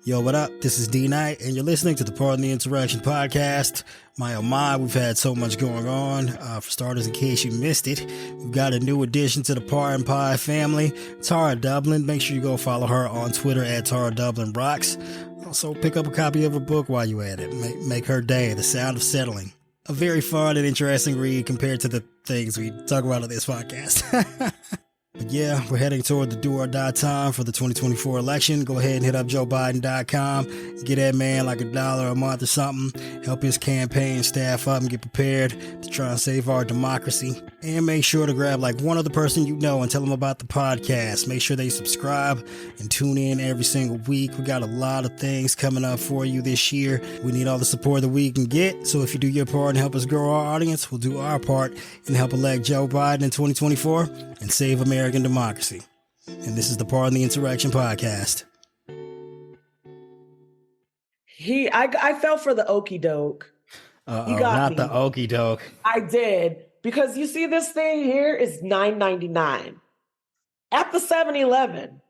Yo, what up? This is D Knight, and you're listening to the Pardon the Interaction podcast. My oh my, we've had so much going on. For starters, in case you missed it, we've got a new addition to the Pardon Pie family, Tara Dublin. Make sure you go follow her on Twitter at Tara Dublin Rocks. Also, pick up a copy of her book while you're at it. Make her day, The Sound of Settling. A very fun and interesting read compared to the things we talk about on this podcast. But yeah, we're heading toward the do or die time for the 2024 election. Go ahead and hit up JoeBiden.com. Get that man like $1 a month or something. Help his campaign staff up and get prepared to try and save our democracy. And make sure to grab like one other person you know and tell them about the podcast. Make sure they subscribe and tune in every single week. We got a lot of things coming up for you this year. We need all the support that we can get. So if you do your part and help us grow our audience, we'll do our part and help elect Joe Biden in 2024 and save American democracy. And this is the Pardon the Interaction podcast. I fell for the okey doke. You got not me. The okey doke. I did, because you see this thing here is $9.99 at the 7-Eleven.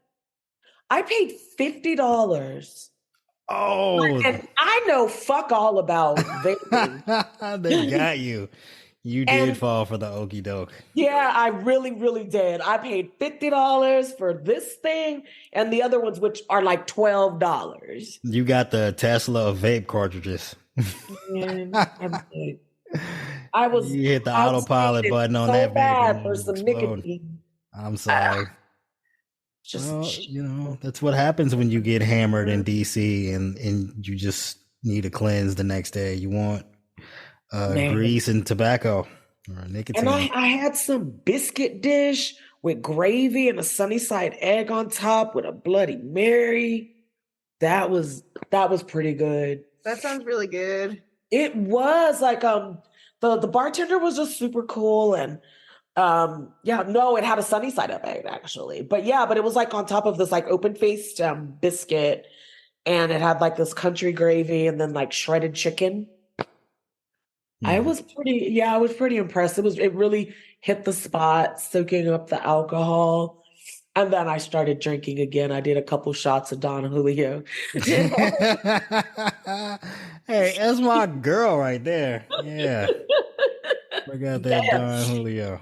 I paid $50. Oh, and I know fuck all about vaping. They got you. You did fall for the okey doke. Yeah, I really, really did. I paid $50 for this thing and the other ones, which are like $12. You got the Tesla of vape cartridges. Man, you hit the autopilot button on that vape for some nicotine. I'm sorry. That's what happens when you get hammered in DC and you just need a cleanse the next day. You want grease and tobacco or nicotine. And I had some biscuit dish with gravy and a sunny side egg on top with a Bloody Mary. That was pretty good. That sounds really good. It was like the bartender was just super cool, and it had a sunny side up egg actually. But it was like on top of this like open-faced biscuit, and it had like this country gravy and then like shredded chicken. I was pretty impressed. It really hit the spot, soaking up the alcohol. And then I started drinking again. I did a couple shots of Don Julio. Hey, that's my girl right there. Yeah. I got that Don Julio.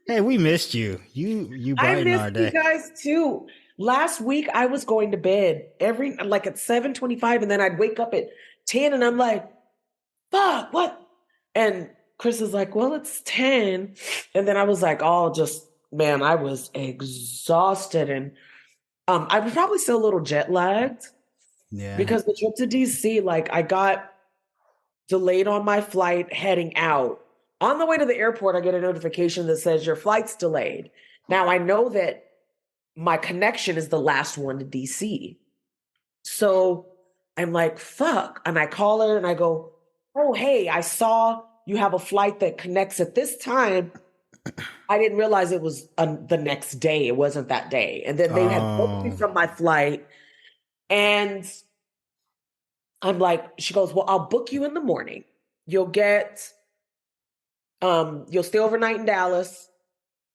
Hey, we missed you. You brighten our day. I missed you guys too. Last week I was going to bed at 7:25, and then I'd wake up at 10 and I'm like, fuck, what? And Chris is like, well, it's 10. And then I was like, I was exhausted. And I was probably still a little jet lagged. Yeah. Because the trip to DC, like I got delayed on my flight heading out. On the way to the airport, I get a notification that says your flight's delayed. Now I know that my connection is the last one to DC. So I'm like, fuck. And I call her and I go, oh, hey, I saw you have a flight that connects at this time. I didn't realize it was the next day. It wasn't that day. And then they had booked me from my flight. And I'm like, she goes, well, I'll book you in the morning. You'll stay overnight in Dallas.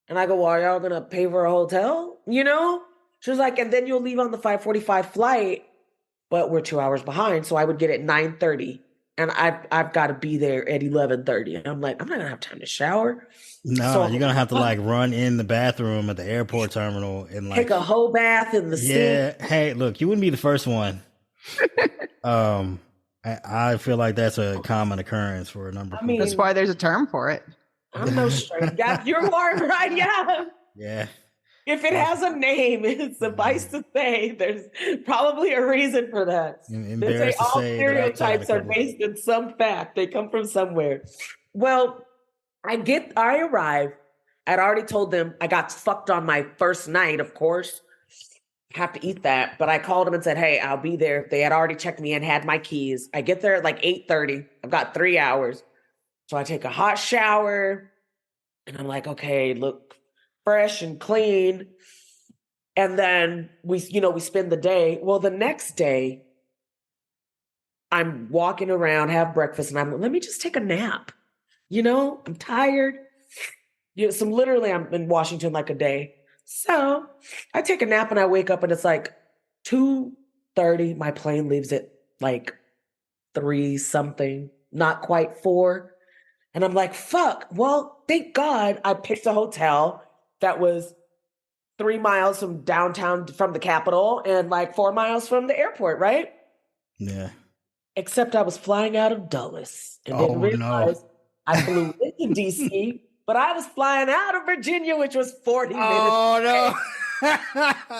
And I go, well, are y'all going to pay for a hotel? You know? She was like, and then you'll leave on the 5:45 flight, but we're 2 hours behind. So I would get at 9:30. And I've got to be there at 11:30. And I'm like, I'm not going to have time to shower. No, you're going to have to like run in the bathroom at the airport terminal and like take a whole bath in the sink. Yeah. Hey, look, you wouldn't be the first one. I feel like that's a common occurrence for a number of people. That's why there's a term for it. I'm no straight. Yeah, you're right. Yeah. Yeah. If it has a name, it's suffice to say there's probably a reason for that. They say all stereotypes are based in some fact. They come from somewhere. Well, I arrive. I'd already told them I got fucked on my first night, of course. Have to eat that. But I called them and said, hey, I'll be there. They had already checked me in, had my keys. I get there at like 8:30. I've got 3 hours. So I take a hot shower and I'm like, okay, look fresh and clean. And then we spend the day. Well, the next day, I'm walking around, have breakfast, and let me just take a nap. I'm tired. Literally, I'm in Washington like a day. So I take a nap and I wake up and it's like 2 30. My plane leaves at like 3 something, not quite 4. And I'm like, fuck. Well, thank God I picked a hotel that was 3 miles from downtown, from the Capitol, and like 4 miles from the airport, right? Yeah. Except I was flying out of Dulles and didn't realize I flew into DC, but I was flying out of Virginia, which was 40 minutes. Oh, no.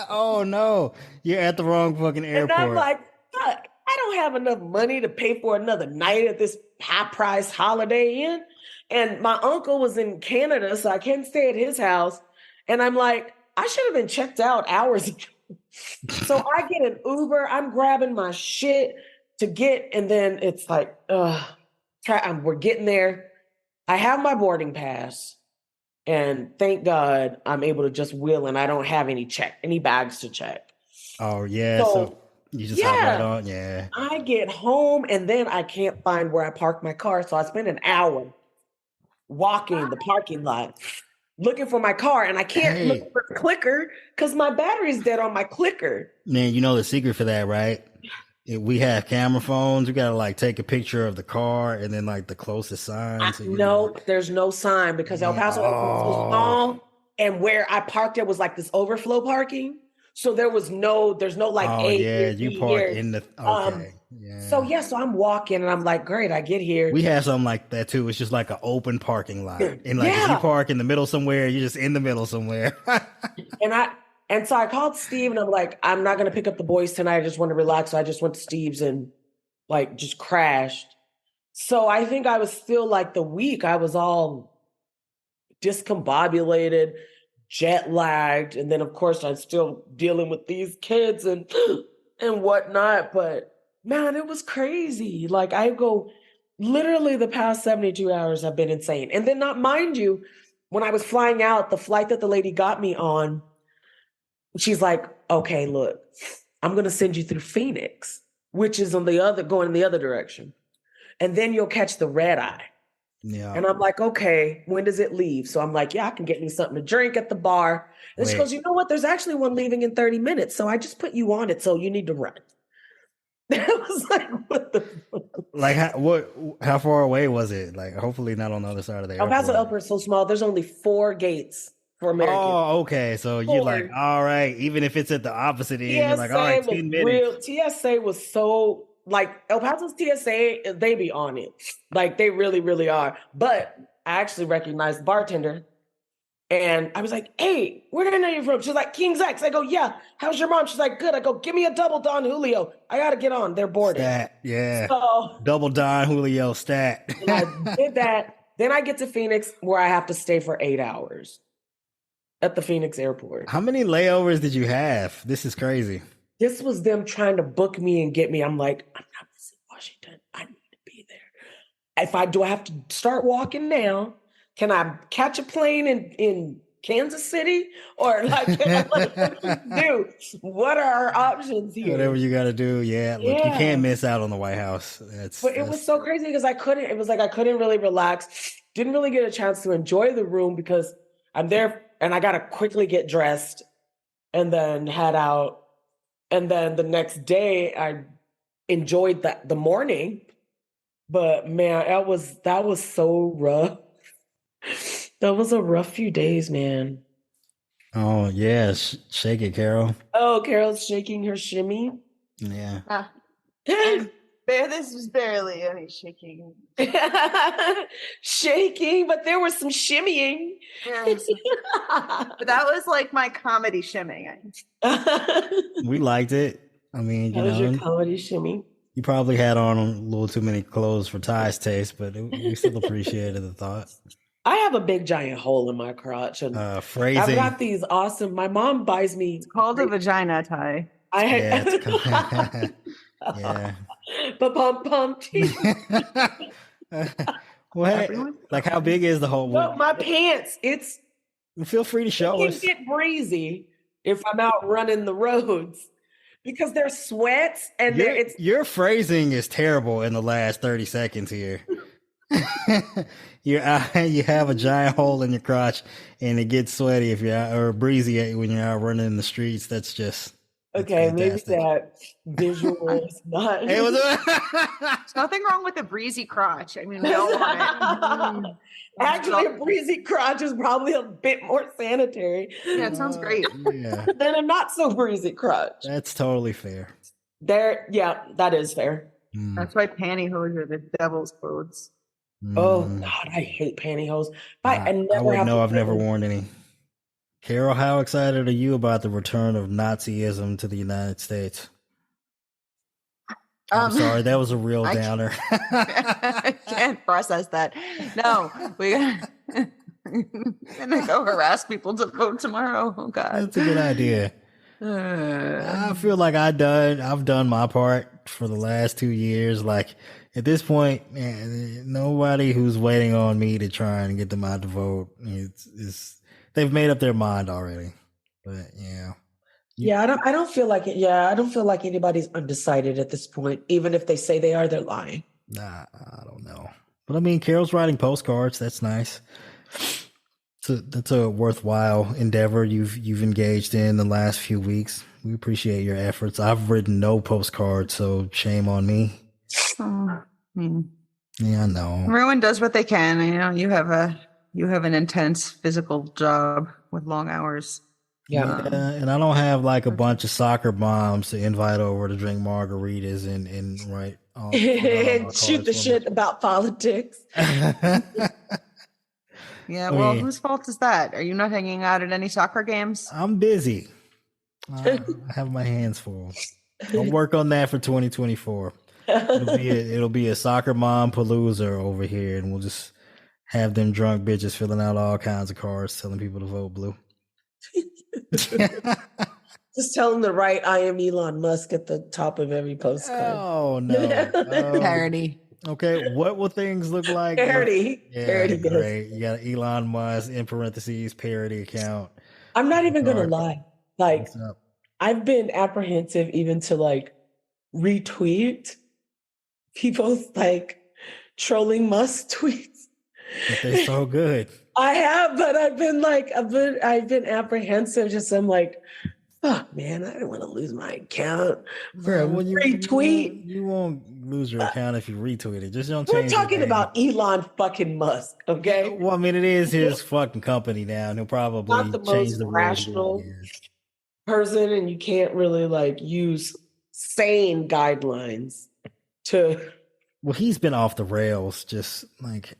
Oh, no. You're at the wrong fucking airport. And I'm like, fuck, I don't have enough money to pay for another night at this high-priced Holiday Inn. And my uncle was in Canada, so I can't stay at his house. And I'm like, I should have been checked out hours ago. So I get an Uber. I'm grabbing my shit to get, and then it's like, we're getting there. I have my boarding pass, and thank God I'm able to just wheel, and I don't have any bags to check. Oh yeah, so you just hop right on. Yeah, I get home, and then I can't find where I parked my car, so I spend an hour walking the parking lot looking for my car, and I can't look for the clicker because my battery's dead on my clicker. Man, you know the secret for that, right? If we have camera phones, we gotta like take a picture of the car and then like the closest sign. So there's no sign because El Paso is so small, and where I parked it was like this overflow parking. So there's no like you park in the So I'm walking and I'm like, great, I get here. We have something like that too. It's just like an open parking lot. And like if you park in the middle somewhere, you're just in the middle somewhere. And so I called Steve and I'm like, I'm not gonna pick up the boys tonight. I just want to relax. So I just went to Steve's and like just crashed. So I think I was still like the week, I was all discombobulated, jet lagged, and then of course I'm still dealing with these kids and whatnot. But man, it was crazy. Like I go, literally the past 72 hours have been insane. And then not mind you, when I was flying out, the flight that the lady got me on, she's like, okay, look, I'm going to send you through Phoenix, which is going in the other direction. And then you'll catch the red eye. Yeah. And I'm like, okay, when does it leave? So I'm like, yeah, I can get me something to drink at the bar. And she goes, you know what? There's actually one leaving in 30 minutes. So I just put you on it. So you need to run. I was like, what the fuck? Like, how far away was it? Like, hopefully not on the other side of the airport. El Paso Airport is so small. There's only 4 gates for Americans. Oh, okay. So you're like, all right, even if it's at the opposite end, you're like, all right, 10 minutes. TSA was so, like, El Paso's TSA, they be on it. Like, they really, really are. But I actually recognized the bartender. And I was like, hey, where did I know you from? She's like, King's X. I go, yeah. How's your mom? She's like, good. I go, give me a double Don Julio. I got to get on. They're boarded. Stat, yeah. So, double Don Julio stat. And I did that. Then I get to Phoenix where I have to stay for 8 hours at the Phoenix airport. How many layovers did you have? This is crazy. This was them trying to book me and get me. I'm like, I'm not missing Washington. I need to be there. Do I have to start walking now? Can I catch a plane in Kansas City? Or like, do? What are our options here? Whatever you got to do. Yeah. Look, you can't miss out on the White House. It was so crazy because I couldn't really relax. Didn't really get a chance to enjoy the room because I'm there and I got to quickly get dressed and then head out. And then the next day I enjoyed the morning, but man, that was so rough. That was a rough few days, man. Oh, yeah. Shake it, Carol. Oh, Carol's shaking her shimmy. Yeah. This was barely any shaking. Shaking, but there was some shimmying. But that was like my comedy shimmying. We liked it. I mean, was your comedy shimmy. You probably had on a little too many clothes for Ty's taste, but we still appreciated the thought. I have a big giant hole in my crotch. And phrasing. I've got these awesome. My mom buys me. It's called a vagina, Ty. Yeah. Pump. What? Like, how big is the hole? Well, my pants. Feel free to show us. It can get breezy if I'm out running the roads. Because they're sweats and your phrasing is terrible in the last 30 seconds here. You have a giant hole in your crotch and it gets sweaty if you're out, or breezy when you're out running in the streets. That's just Okay, maybe that visual is not. There's nothing wrong with a breezy crotch. I mean, we all want it. Actually, a breezy crotch is probably a bit more sanitary. Yeah, it sounds great. Yeah. Than a not so breezy crotch. That's totally fair. Yeah, that is fair. That's why pantyhose are the devil's clothes. Oh God, I hate pantyhose. I wouldn't know. I've never worn any. Carol, how excited are you about the return of Nazism to the United States? I'm sorry, that was a real downer. I can't process that. No, I'm gonna go harass people to vote tomorrow. Oh God, that's a good idea. I feel like I've done my part for the last 2 years. Like at this point, man, nobody who's waiting on me to try and get them out to vote. They've made up their mind already. But yeah, I don't feel like it. Yeah, I don't feel like anybody's undecided at this point. Even if they say they are, they're lying. Nah, I don't know. But I mean, Carol's writing postcards. That's nice. That's a worthwhile endeavor you've engaged in the last few weeks. We appreciate your efforts. I've written no postcards, so shame on me. Yeah, I know. Everyone does what they can. You know, you have an intense physical job with long hours. Yeah, and I don't have like a bunch of soccer moms to invite over to drink margaritas and write and shoot the shit about politics. Yeah, well, whose fault is that? Are you not hanging out at any soccer games? I'm busy. I have my hands full. I'll work on that for 2024. It'll be a soccer mom palooza over here, and we'll just have them drunk bitches filling out all kinds of cards telling people to vote blue. Just tell them to write "I am Elon Musk" at the top of every postcard. Oh no. Parody. Okay, what will things look like? Parody. Yeah, parody. Great. You got Elon Musk in parentheses parody account. I'm not even gonna lie. Like, I've been apprehensive even to like retweet people's like trolling Musk tweets. But they're so good. I have, but I've been apprehensive. Just I'm like, fuck, man, I don't want to lose my account for a retweet. You won't lose your account if you retweet it. Just don't change. We're talking about Elon fucking Musk, okay? Well, I mean, it is his fucking company now, and he'll probably not the most rational person, and you can't really like use sane guidelines to. Well, he's been off the rails. Just like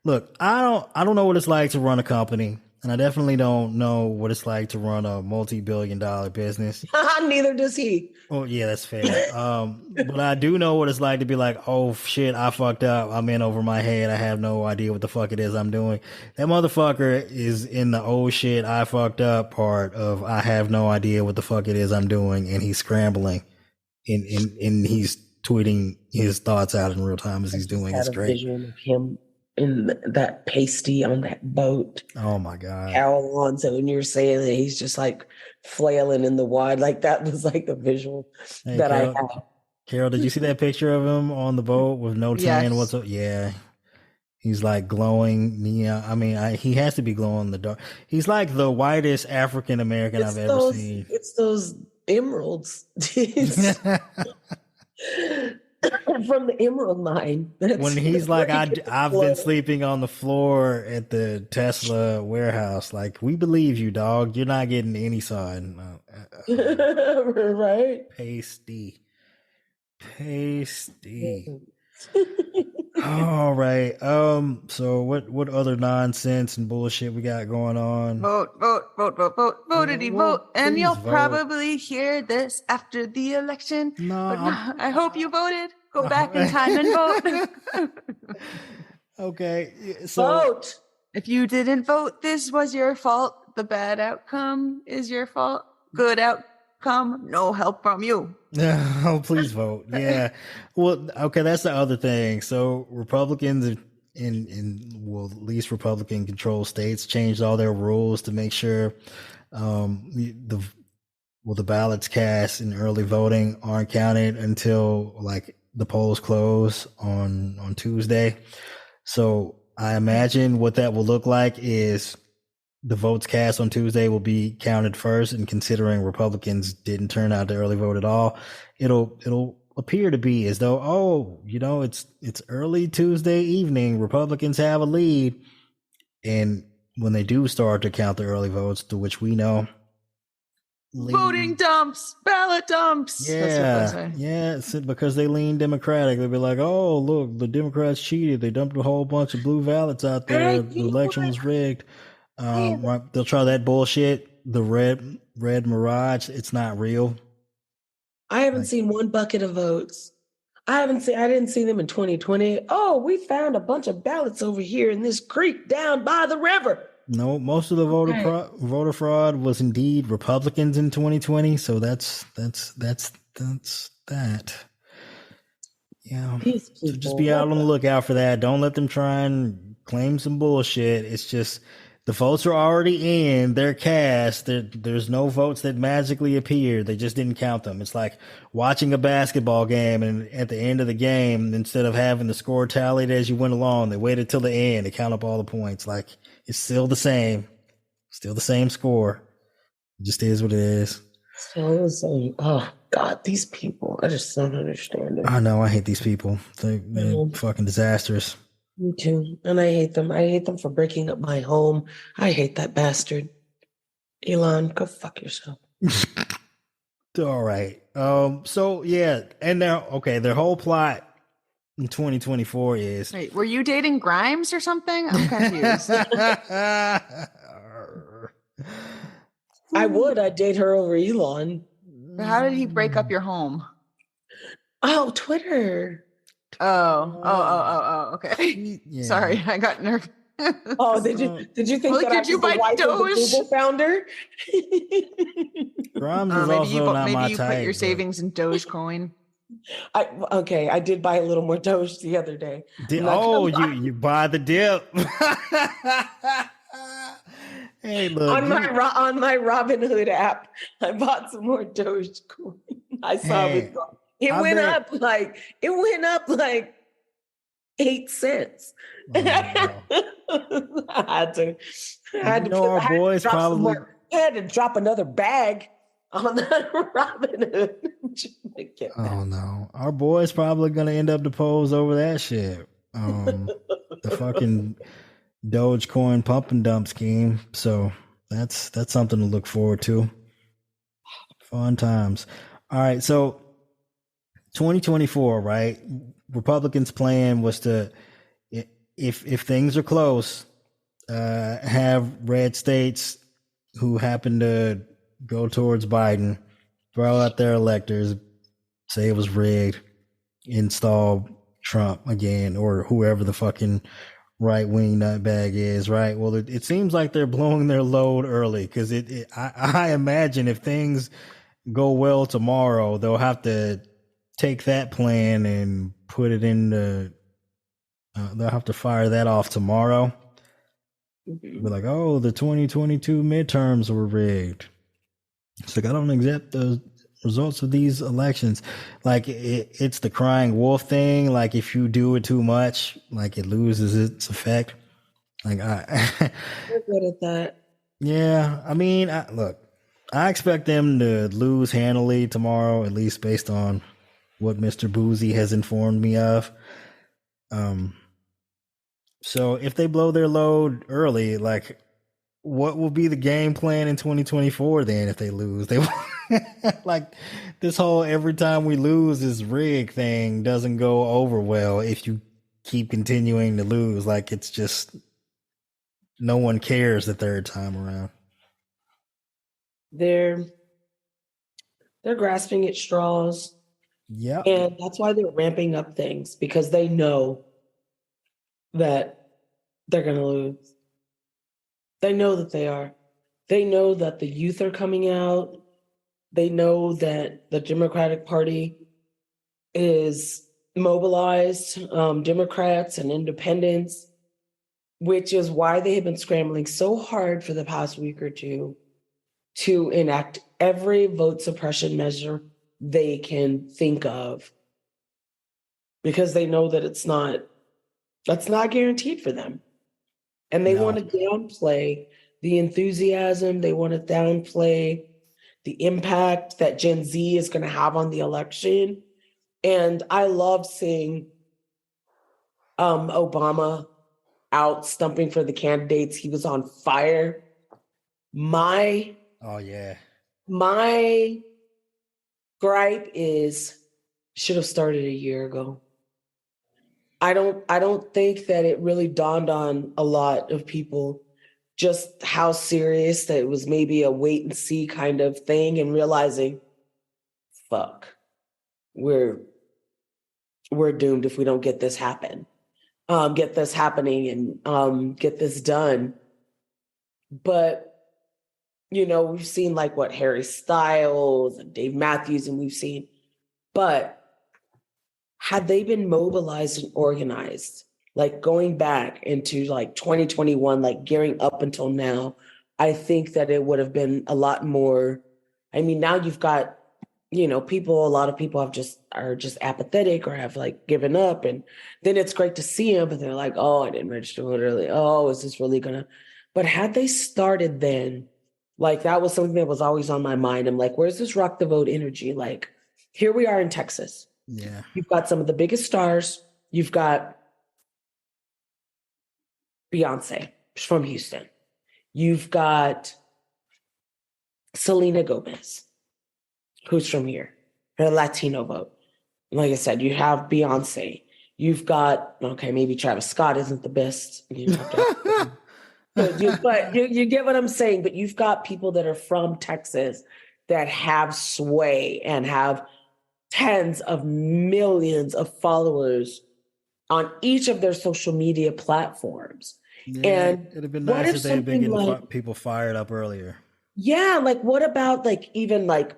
look, I don't know what it's like to run a company, and I definitely don't know what it's like to run a multi-billion-dollar business. Neither does he. Oh yeah, that's fair. But I do know what it's like to be like, oh shit, I fucked up. I'm in over my head. I have no idea what the fuck it is I'm doing. That motherfucker is in the oh shit, I fucked up part of I have no idea what the fuck it is I'm doing, and he's scrambling, and he's tweeting his thoughts out in real time as he's doing. It's great. Vision of him in that pasty on that boat. Oh my God. Carol Alonso, and you're saying that he's just like flailing in the wide. Like that was like the visual that I had. Carol, did you see that picture of him on the boat with no tan whatsoever? Yeah. He's like glowing. Yeah. I mean, he has to be glowing in the dark. He's like the whitest African American I've ever seen. It's those emeralds. From the emerald mine. When he's like, I've been sleeping on the floor at the Tesla warehouse. Like, we believe you, dog. You're not getting any sun. Right? Pasty. All right. So what other nonsense and bullshit we got going on? Votity vote. And you'll probably hear this after the election. No, I hope you voted. Go back in time and vote. Okay. So vote. If you didn't vote, this was your fault. The bad outcome is your fault. Good outcome, no help from you. Oh, please vote. Yeah. Well, okay, that's the other thing. So Republicans in at least Republican controlled states changed all their rules to make sure the ballots cast in early voting aren't counted until like the polls close on Tuesday. So I imagine what that will look like is the votes cast on Tuesday will be counted first, and considering Republicans didn't turn out to early vote at all, it'll appear to be as though, it's early Tuesday evening, Republicans have a lead, and when they do start to count the early votes, to which we know, voting dumps, ballot dumps. That's what it's because they lean Democratic. They'll be like, "Oh, look, the Democrats cheated. They dumped a whole bunch of blue ballots out there. The election was rigged." They'll try that bullshit. The red mirage. It's not real. I haven't seen one bucket of votes. I didn't see them in 2020. Oh, we found a bunch of ballots over here in this creek down by the river. No, most of the voter fraud was indeed Republicans in 2020. So that's that. Yeah. So just be out on the lookout for that. Don't let them try and claim some bullshit. It's just the votes are already in. They're cast. There's no votes that magically appear. They just didn't count them. It's like watching a basketball game, and at the end of the game, instead of having the score tallied as you went along, they waited till the end to count up all the points. Like, it's still the same score. It just is what it is. Still the same. Oh God, these people! I just don't understand it. I know. I hate these people. They're fucking disastrous. Me too. And I hate them. I hate them for breaking up my home. I hate that bastard. Elon, go fuck yourself. All right. So yeah, and their whole plot in 2024 is. Wait, were you dating Grimes or something? I'm confused. I'd date her over Elon. But how did he break up your home? Oh, Twitter. Oh, okay. Yeah. Sorry, I got nervous. Oh, did you think that did you buy Doge? Google founder? Grimes is also not my type. Maybe you put your savings in Dogecoin. I did buy a little more Doge the other day. You buy the dip. Hey, look. On my Robinhood app, I bought some more Dogecoin. I saw it. It went up like 8 cents. Oh, no. I had to drop another bag on that Robinhood. Oh no, our boy's probably gonna end up deposed over that shit. The fucking Dogecoin pump and dump scheme. So that's something to look forward to. Fun times. All right, so 2024, right? Republicans' plan was to, if things are close, have red states who happen to go towards Biden throw out their electors, say it was rigged, install Trump again, or whoever the fucking right-wing nutbag is, right? Well, it seems like they're blowing their load early, because I imagine if things go well tomorrow, they'll have to take that plan and put it into, they'll have to fire that off tomorrow. Mm-hmm. Be like, oh, the 2022 midterms were rigged. It's like, I don't accept the results of these elections. Like, it's the crying wolf thing. Like, if you do it too much, like, it loses its effect. Like, We're good at that. Yeah, I mean, look, I expect them to lose handily tomorrow, at least based on what Mr. Boozy has informed me of. So if they blow their load early, like, what will be the game plan in 2024 then if they lose? They like, this whole every time we lose this rig thing doesn't go over well if you keep continuing to lose. Like, it's just, no one cares the third time around. They're grasping at straws. Yeah. And that's why they're ramping up things, because they know that they're going to lose. They know that they are. They know that the youth are coming out. They know that the Democratic Party is mobilized, Democrats and independents, which is why they have been scrambling so hard for the past week or two to enact every vote suppression measure they can think of, because they know that that's not guaranteed for them. And they want to downplay the enthusiasm. They want to downplay the impact that Gen Z is going to have on the election. And I love seeing Obama out stumping for the candidates. He was on fire. My gripe is should have started a year ago. I don't think that it really dawned on a lot of people just how serious that it was, maybe a wait and see kind of thing, and realizing, fuck, we're doomed if we don't get this happening and get this done. But, we've seen like what Harry Styles and Dave Matthews, and but had they been mobilized and organized, like going back into like 2021, like gearing up until now, I think that it would have been a lot more. I mean, now you've got, a lot of people are just apathetic or have like given up. And then it's great to see them, but they're like, oh, I didn't register vote early. Oh, is this really but had they started then, like that was something that was always on my mind. I'm like, where's this rock the vote energy? Like, here we are in Texas. Yeah. You've got some of the biggest stars. You've got Beyonce from Houston. You've got Selena Gomez, who's from here, her Latino vote. Like I said, you have Beyonce. You've got, okay, maybe Travis Scott isn't the best. But you get what I'm saying. But you've got people that are from Texas that have sway and have tens of millions of followers on each of their social media platforms. Yeah, and it'd have been nice if they'd been getting people fired up earlier. Yeah, like what about like even like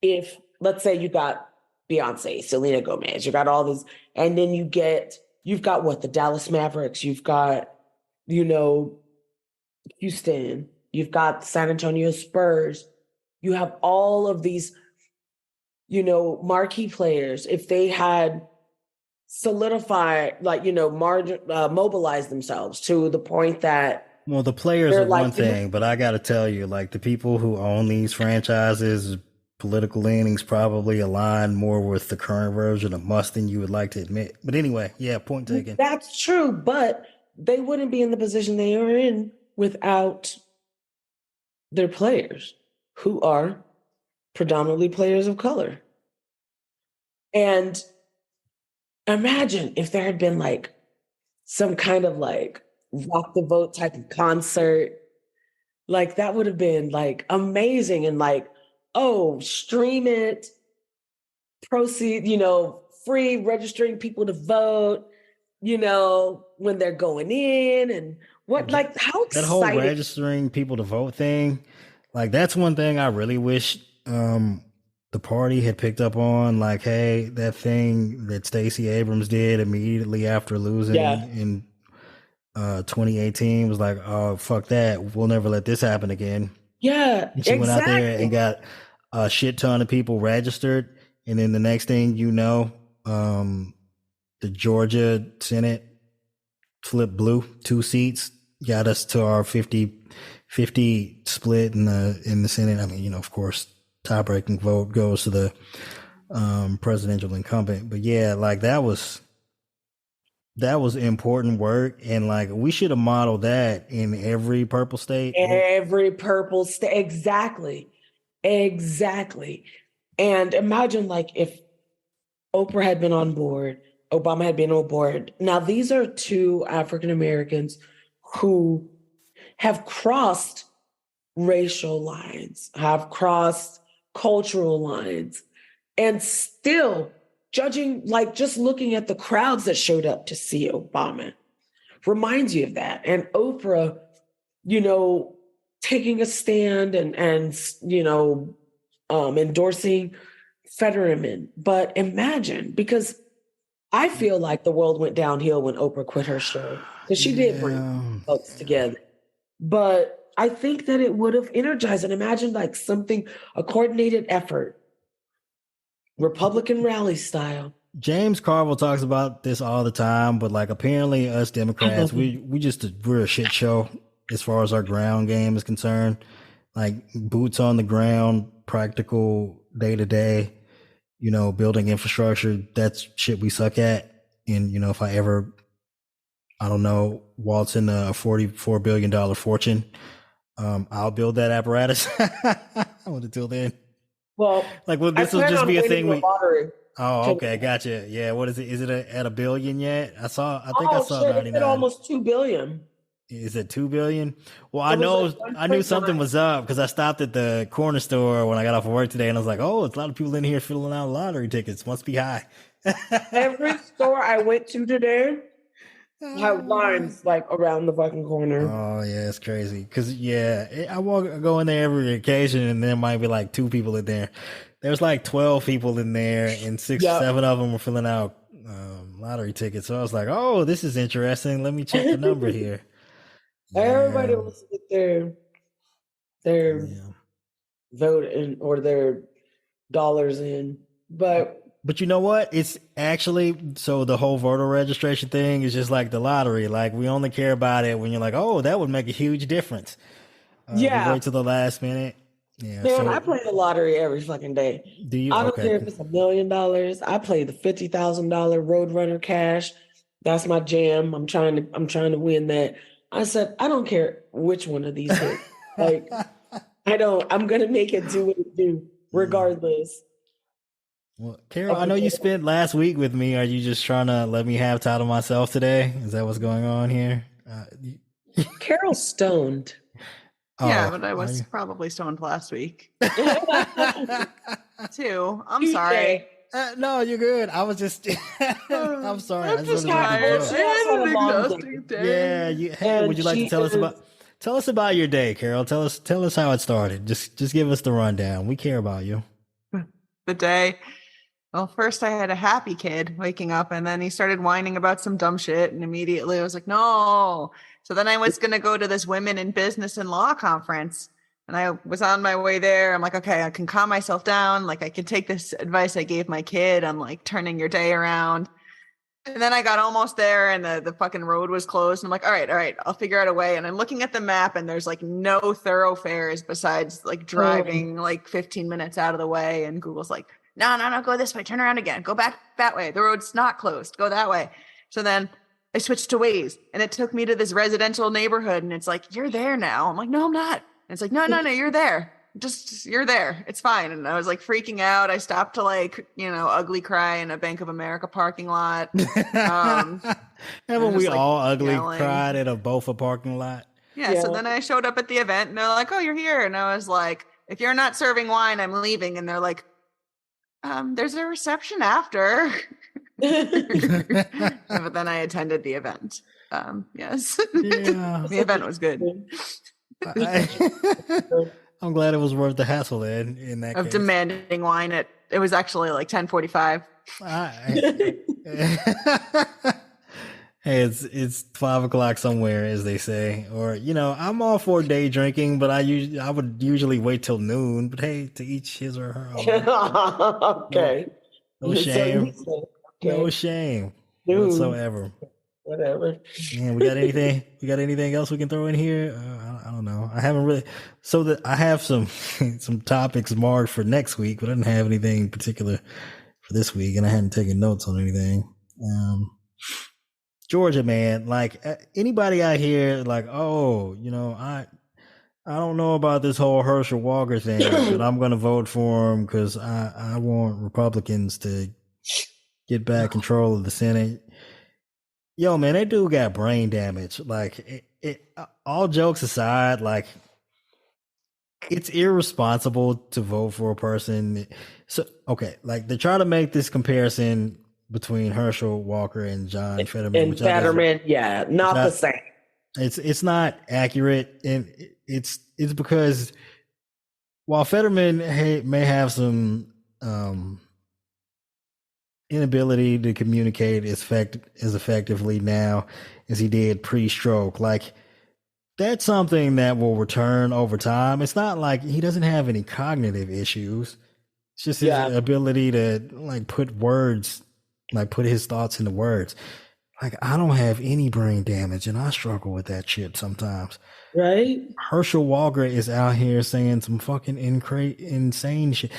if, let's say you got Beyonce, Selena Gomez, you got all these, and then you've got what, the Dallas Mavericks, you've got, Houston, you've got San Antonio Spurs, you have all of these, marquee players. If they had solidified, like, mobilized themselves to the point that, well, the players are one thing, but I got to tell you, like the people who own these franchises, political leanings probably align more with the current version of Must than you would like to admit. But anyway, yeah, point taken. That's true, but they wouldn't be in the position they are in without their players, who are predominantly players of color. And imagine if there had been like some kind of like rock the vote type of concert, like that would have been like amazing. And like, oh, stream it, proceed, free registering people to vote, when they're going in, and what, like how exciting. That whole registering people to vote thing, like that's one thing I really wish the party had picked up on. Like, hey, that thing that Stacey Abrams did immediately after losing in 2018 was like, oh, fuck that. We'll never let this happen again. Yeah, and she went out there and got a shit ton of people registered. And then the next thing you know, the Georgia Senate flipped blue 2 seats, got us to our 50-50 split in the Senate. I mean, of course, tie-breaking vote goes to the presidential incumbent. But yeah, like that was important work, and like we should have modeled that in every purple state. Every purple state, exactly. And imagine like if Oprah had been on board, Obama had been on board. Now these are two African Americans who have crossed racial lines, have crossed cultural lines, and still judging, like just looking at the crowds that showed up to see Obama reminds you of that. And Oprah, taking a stand and endorsing Fetterman. But imagine, because I feel like the world went downhill when Oprah quit her show, because she did bring folks together. But I think that it would have energized, and imagine like a coordinated effort, Republican rally style. James Carville talks about this all the time, but like apparently us Democrats, we're a shit show as far as our ground game is concerned. Like boots on the ground, practical day to day, building infrastructure. That's shit we suck at. And, if I ever, I don't know, waltz in a $44 billion fortune, I'll build that apparatus. Until then. Well, this will just be a thing. Lottery. Oh, okay, gotcha. Yeah, what is it? Is it at $1 billion yet? I saw 99. It's almost $2 billion. Is it 2 billion? Well, I knew something was up because I stopped at the corner store when I got off of work today, and I was like, "Oh, it's a lot of people in here filling out lottery tickets. Must be high." Every store I went to today had lines like around the fucking corner. Oh yeah, it's crazy. Cause I go in there every occasion, and there might be like 2 people in there. There's like 12 people in there, and 6 or 7 of them were filling out lottery tickets. So I was like, "Oh, this is interesting. Let me check the number here." Everybody wants to get their vote in or their dollars in, but you know what? It's actually, so the whole voter registration thing is just like the lottery. Like we only care about it when you're like, oh, that would make a huge difference. We wait till the last minute. Yeah, man, I play the lottery every fucking day. Do you? I don't care if it's $1 million. I play the $50,000 Roadrunner cash. That's my jam. I'm trying to win that. I said, I don't care which one of these hits. Like, I'm going to make it do what it do, regardless. Well, Carol, I know you spent last week with me. Are you just trying to let me have time to myself today? Is that what's going on here? Carol's stoned. Yeah, but I was probably stoned last week. Too. I'm sorry. No, you're good. I was just. I'm sorry. I'm just tired. Hey, would you like to tell us about your day, Carol? Tell us how it started. Just give us the rundown. We care about you. The day. Well, first I had a happy kid waking up, and then he started whining about some dumb shit, and immediately I was like, no. So then I was going to go to this Women in Business and Law conference. And I was on my way there. I'm like, okay, I can calm myself down. Like I can take this advice I gave my kid on like turning your day around. And then I got almost there and the fucking road was closed. And I'm like, all right, I'll figure out a way. And I'm looking at the map and there's like no thoroughfares besides like driving like 15 minutes out of the way. And Google's like, no, go this way. Turn around again. Go back that way. The road's not closed. Go that way. So then I switched to Waze and it took me to this residential neighborhood. And it's like, you're there now. I'm like, no, I'm not. And it's like, no, you're there. Just you're there. It's fine. And I was like freaking out. I stopped to like, ugly cry in a Bank of America parking lot. Haven't we all ugly cried at a BOFA parking lot? Yeah. So then I showed up at the event and they're like, oh, you're here. And I was like, if you're not serving wine, I'm leaving. And they're like, there's a reception after. But then I attended the event. Yes. Yeah. The event was good. I'm glad it was worth the hassle then in that of case. Demanding wine it was actually like 10:45. Hey, it's 5:00 somewhere, as they say. Or I'm all for day drinking, but I would usually wait till noon. But hey, to each his or her own. Okay. No shame. No shame whatsoever. Whatever. Yeah, we got anything else we can throw in here? I don't know. I haven't really. So I have some topics marked for next week, but I didn't have anything particular for this week, and I hadn't taken notes on anything. Georgia, man, like anybody out here, like, oh, I don't know about this whole Herschel Walker thing, but I'm going to vote for him because I want Republicans to get back control of the Senate. Yo, man, that dude got brain damage. Like, all jokes aside, like, it's irresponsible to vote for a person. So, okay, like, they try to make this comparison between Herschel Walker and John Fetterman. And Fetterman, not the same. It's not accurate, and it's because while Fetterman may have some inability to communicate as effectively now as he did pre-stroke, like that's something that will return over time. It's not like he doesn't have any cognitive issues. It's just his ability to like put his thoughts into words. Like, I don't have any brain damage, and I struggle with that shit sometimes. Right? Herschel Walker is out here saying some fucking insane shit.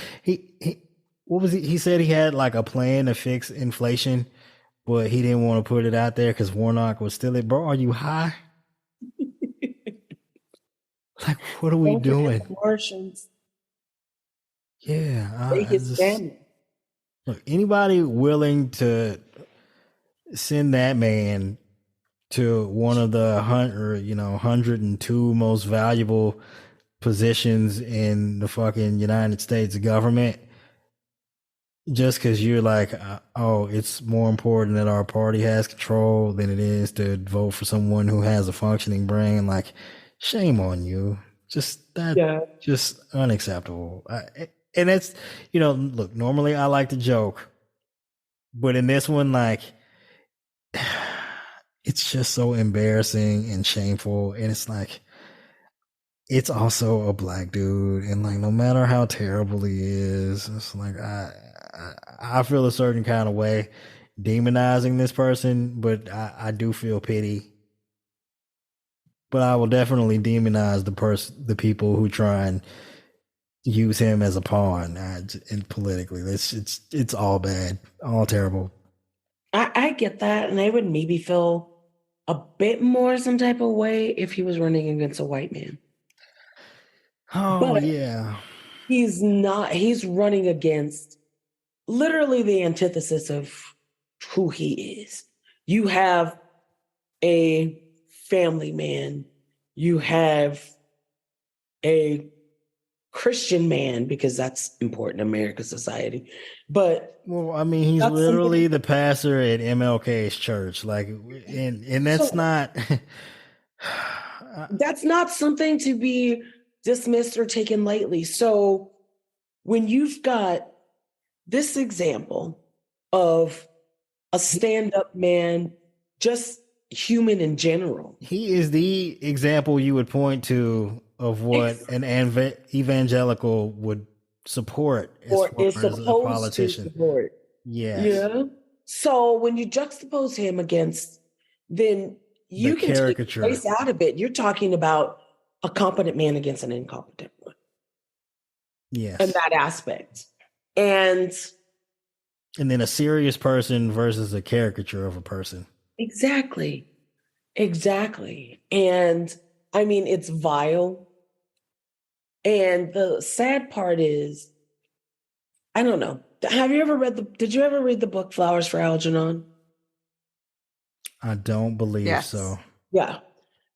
What was he? He said he had like a plan to fix inflation, but he didn't want to put it out there because Warnock was still it. Bro, are you high? Like, what are we doing? Martians. Yeah, look, anybody willing to send that man to one of the 102 most valuable positions in the fucking United States government, just because you're like, oh, it's more important that our party has control than it is to vote for someone who has a functioning brain. Like, shame on you. Just unacceptable. And it's, look, normally I like to joke, but in this one, like, it's just so embarrassing and shameful. And it's like, it's also a black dude. And like, no matter how terrible he is, it's like, I feel a certain kind of way demonizing this person, but I do feel pity. But I will definitely demonize the people who try and use him as a pawn and politically. It's all bad, all terrible. I get that, and I would maybe feel a bit more some type of way if he was running against a white man. Oh, but yeah. He's not. He's running against literally the antithesis of who he is. You have a family man. You have a Christian man, because that's important in American society. But well, I mean, he's literally the pastor at MLK's church. Like, and that's not that's not something to be dismissed or taken lightly. So when you've got this example of a stand-up man, just human in general, he is the example you would point to of what an evangelical would support or is supposed to support. Yes. Yeah. So when you juxtapose him against, then you can take race out of it. You're talking about a competent man against an incompetent one. Yes. In that aspect. And then a serious person versus a caricature of a person. Exactly. And I mean, it's vile. And the sad part is, I don't know. Did you ever read the book Flowers for Algernon? I don't believe so. Yeah.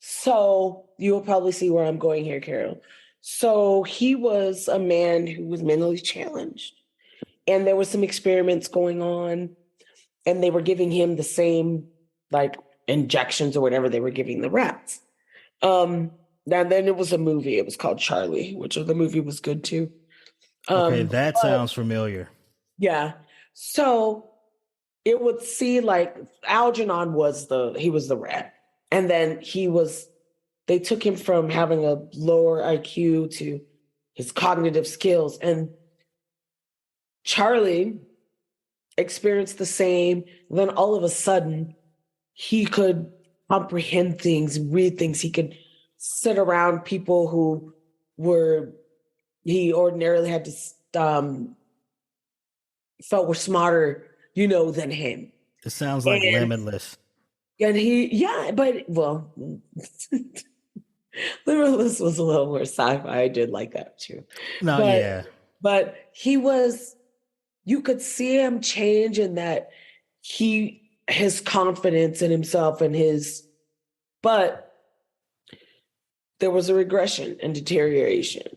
So you'll probably see where I'm going here, Carol. So he was a man who was mentally challenged, and there was some experiments going on, and they were giving him the same like injections or whatever they were giving the rats. Now then it was a movie. It was called Charlie, which the movie was good too. Okay, that sounds familiar. Yeah. So it would see like Algernon was the rat. And then they took him from having a lower IQ to his cognitive skills. And Charlie experienced the same. Then all of a sudden, he could comprehend things, read things. He could sit around people who he ordinarily had to felt were smarter, than him. It sounds like Limitless. And Limitless was a little more sci-fi. I did like that too. But you could see him change in that his confidence in himself but there was a regression and deterioration.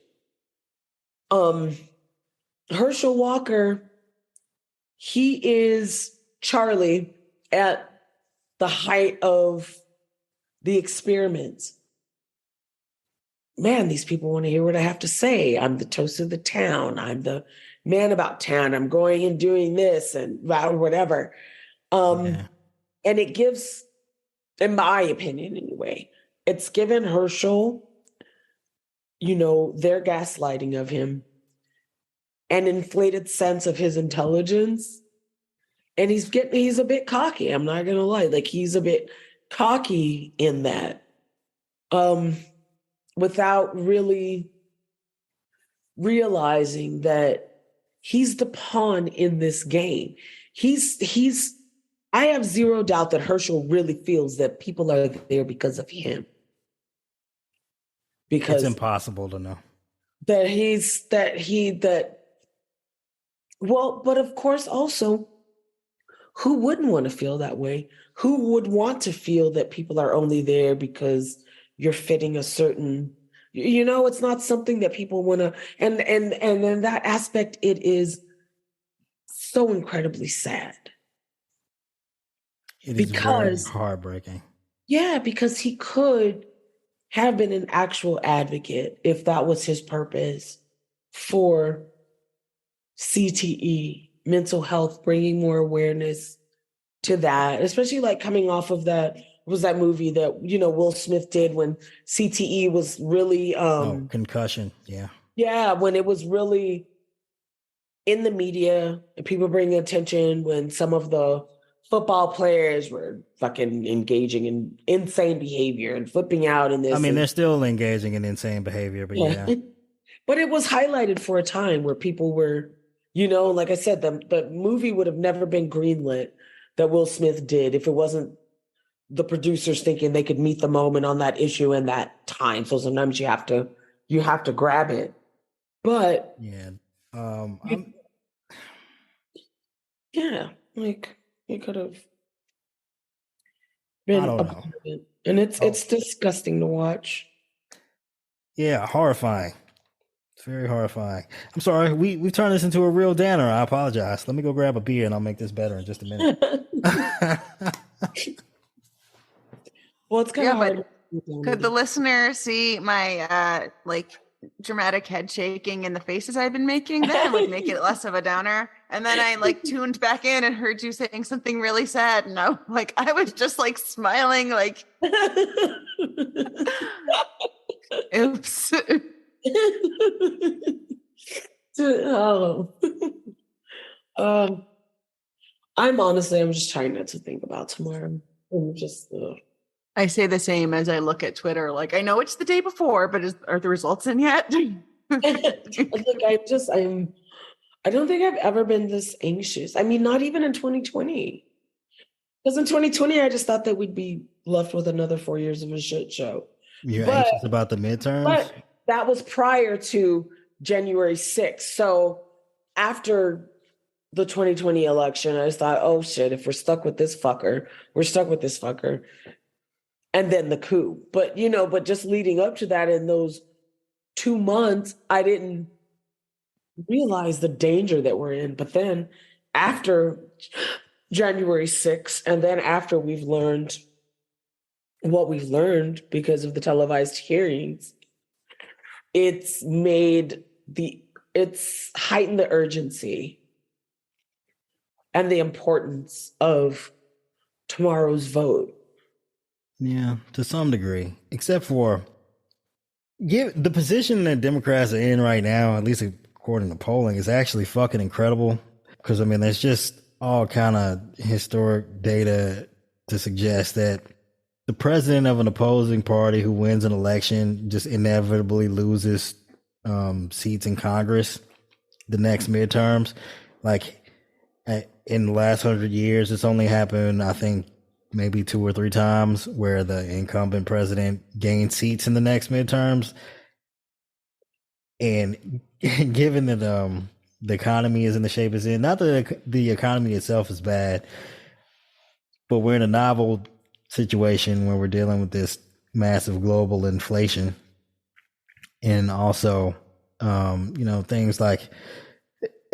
Herschel Walker, he is Charlie at the height of the experiments. Man, these people want to hear what I have to say. I'm the toast of the town. I'm the man about town. I'm going and doing this and whatever. And it gives, in my opinion anyway, it's given Herschel, their gaslighting of him, an inflated sense of his intelligence, And he's a bit cocky. I'm not gonna lie. Like, he's a bit cocky in that. Without really realizing that he's the pawn in this game. I have zero doubt that Herschel really feels that people are there because of him. Because it's impossible to know. Well, but of course also, who wouldn't want to feel that way? Who would want to feel that people are only there because you're fitting a certain, it's not something that people want to, and in that aspect, it is so incredibly sad. It is very heartbreaking. Yeah, because he could have been an actual advocate if that was his purpose for CTE, mental health, bringing more awareness to that, especially like coming off of that movie that, Will Smith did when CTE was really concussion. Yeah. Yeah, when it was really in the media and people bringing attention, when some of the football players were fucking engaging in insane behavior and flipping out in this. I mean, they're still engaging in insane behavior, but yeah. But it was highlighted for a time where people were, like I said, the movie would have never been greenlit that Will Smith did if it wasn't the producers thinking they could meet the moment on that issue in that time. So sometimes you have to grab it. But yeah, like it could have been a part of it. And it's disgusting to watch. Yeah, horrifying. It's very horrifying. I'm sorry, we turned this into a real downer. I apologize. Let me go grab a beer and I'll make this better in just a minute. Well, it's kind of hard. Could the listener see my dramatic head shaking in the faces I've been making? That would make it less of a downer. And then I tuned back in and heard you saying something really sad. And I was just smiling oops. I'm just trying not to think about tomorrow. I'm just I say the same as I look at Twitter. I know it's the day before, but are the results in yet? I don't think I've ever been this anxious. I mean, not even in 2020. Because in 2020, I just thought that we'd be left with another 4 years of a shit show. You're anxious about the midterms? But that was prior to January 6th. So after the 2020 election, I just thought, oh shit, if we're stuck with this fucker, we're stuck with this fucker. And then the coup. But, but just leading up to that in those 2 months, I didn't realize the danger that we're in. But then after January 6th, and then after we've learned what we've learned because of the televised hearings, it's heightened the urgency and the importance of tomorrow's vote. Yeah, to some degree, except for the position that Democrats are in right now, at least according to polling, is actually fucking incredible. Because, I mean, there's just all kind of historic data to suggest that the president of an opposing party who wins an election just inevitably loses seats in Congress the next midterms. In the last 100 years, it's only happened, I think, maybe 2 or 3 times where the incumbent president gained seats in the next midterms. And given that the economy is in the shape it's in, not that the economy itself is bad, but we're in a novel situation where we're dealing with this massive global inflation. And also, things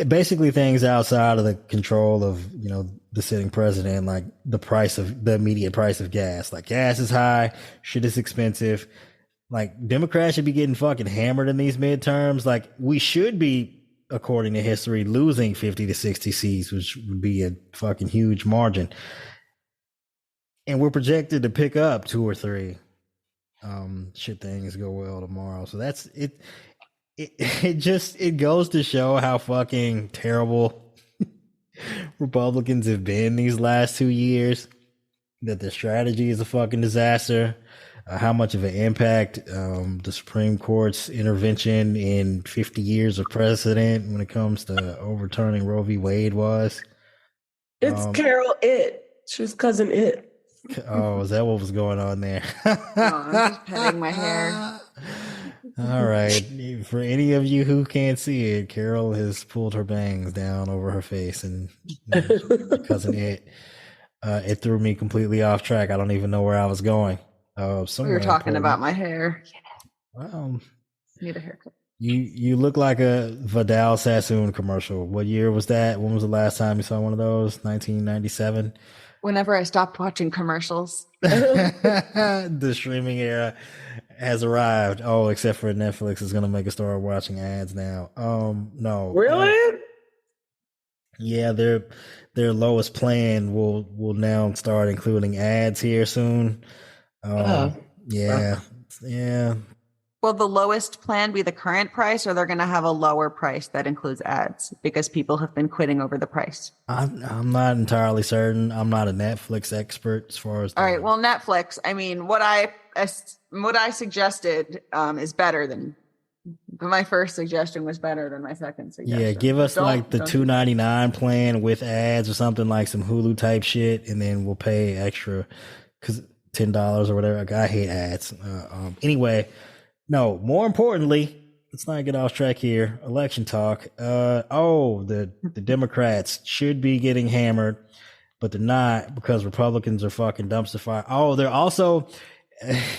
basically things outside of the control of, the sitting president, like the immediate price of gas. Like, gas is high, shit is expensive. Like, Democrats should be getting fucking hammered in these midterms. Like, we should be, according to history, losing 50 to 60 seats, which would be a fucking huge margin. And we're projected to pick up 2 or 3. Should things go well tomorrow. So that's it. It goes to show how fucking terrible Republicans have been these last 2 years, that their strategy is a fucking disaster, how much of an impact the Supreme Court's intervention in 50 years of precedent when it comes to overturning Roe v. Wade was. It's Carol It. She's cousin It. Oh, is that what was going on there? I'm just petting my hair. All right. For any of you who can't see it, Carol has pulled her bangs down over her face, and cousin it threw me completely off track. I don't even know where I was going. We were talking about my hair. Well, need a haircut. You look like a Vidal Sassoon commercial. What year was that? When was the last time you saw one of those? 1997? Whenever I stopped watching commercials. The streaming era has arrived. Oh, except for Netflix is going to make us start watching ads now. No. Really? Yeah, their lowest plan will now start including ads here soon. Yeah. Will the lowest plan be the current price, or they're going to have a lower price that includes ads because people have been quitting over the price? I'm not entirely certain. I'm not a Netflix expert as far as. All right. Well, Netflix. I mean, what I suggested is better than my first suggestion was better than my second suggestion. Yeah, give us like the $2.99 plan with ads or something, like some Hulu type shit, and then we'll pay extra because $10 or whatever. I hate ads. Anyway. No, more importantly, let's not get off track here. Election talk. The Democrats should be getting hammered, but they're not because Republicans are fucking dumpster fire. Oh, they're also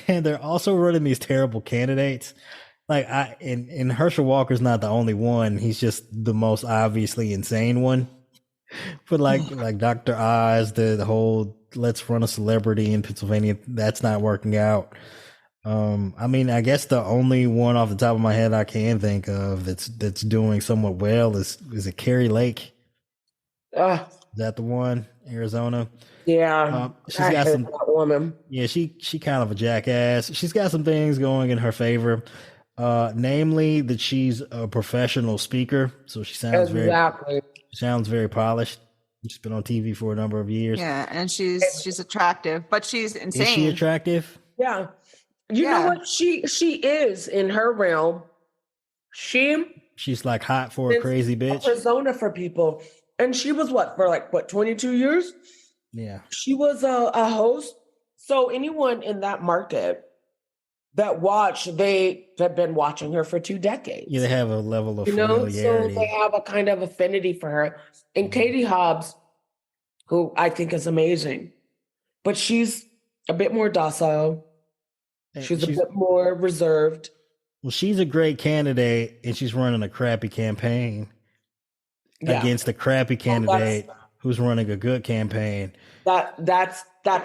running these terrible candidates. Like and Herschel Walker's not the only one. He's just the most obviously insane one. But like Dr. Oz, the whole let's run a celebrity in Pennsylvania, that's not working out. I mean, I guess the only one off the top of my head I can think of that's doing somewhat well is it Carrie Lake? Is that the one? Arizona? Yeah. She's got some that woman. Yeah, she kind of a jackass. She's got some things going in her favor. Namely that she's a professional speaker, so she sounds very polished. She's been on TV for a number of years. Yeah, and she's attractive, but she's insane. Is she attractive? Yeah. You know what she is in her realm. She's like hot for a crazy bitch. A persona for people. And she was for 22 years? Yeah. She was a host. So anyone in that market that watched, they have been watching her for 2 decades. Yeah, they have a level of familiarity. So they have a kind of affinity for her. And Katie Hobbs, who I think is amazing, but she's a bit more docile. She's a bit more reserved. Well, she's a great candidate, and she's running a crappy campaign against a crappy candidate who's running a good campaign. That's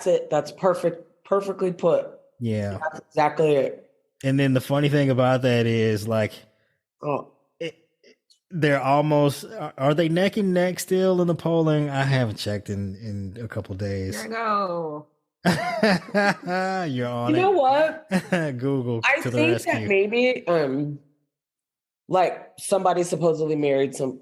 it. That's perfectly put. Yeah, that's exactly it. And then the funny thing about that is, they're almost. Are they neck and neck still in the polling? I haven't checked in a couple days. Here I go. You're on it. You know what? Google. I think that maybe somebody supposedly mailed some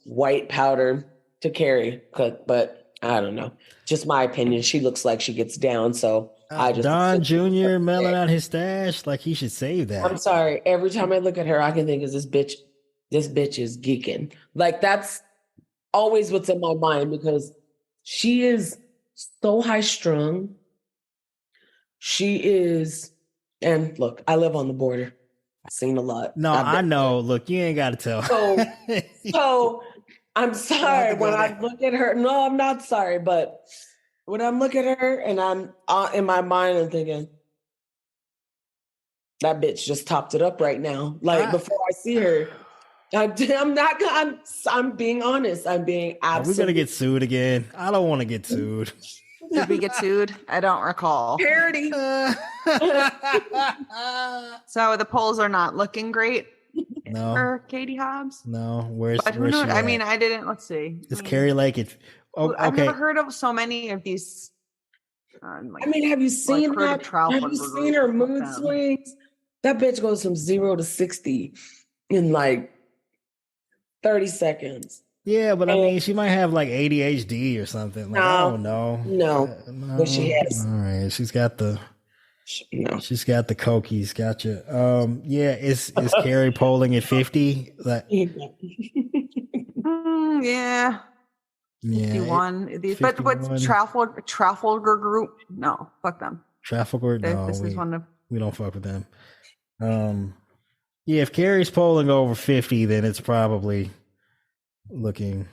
white powder to Carrie, but I don't know. Just my opinion. She looks like she gets down, so I just Don Jr. mailing out his stash, like he should save that. I'm sorry. Every time I look at her, I can think of this bitch. This bitch is geeking. Like that's always what's in my mind because she is so high strung. She is, and look, I live on the border. I've seen a lot. No, I know. Look, you ain't got to tell. So I'm sorry when I look at her. No, I'm not sorry, but when I'm looking at her and I'm in my mind, I'm thinking, that bitch just topped it up right now. Like before I see her. I'm being honest. I'm being absolutely. Are we gonna get sued again? I don't want to get sued. Did we get sued? I don't recall. Parody. So the polls are not looking great for Katie Hobbs. No, where's she I mean, I didn't. Let's see. It's Carrie Lake. I've never heard of so many of these. Have you seen that? Have you seen her mood swings? That bitch goes from 0 to 60 in 30 seconds. Yeah, but I mean, she might have like ADHD or something. Like, I don't know. No, but she has. All right, she's got the cokies. Gotcha. Yeah, is Carrie polling at 50? Like, yeah. 51. But what's Trafalgar Group? No, fuck them. Trafalgar? No, we don't fuck with them. Yeah, if Carrie's polling over 50, then it's probably looking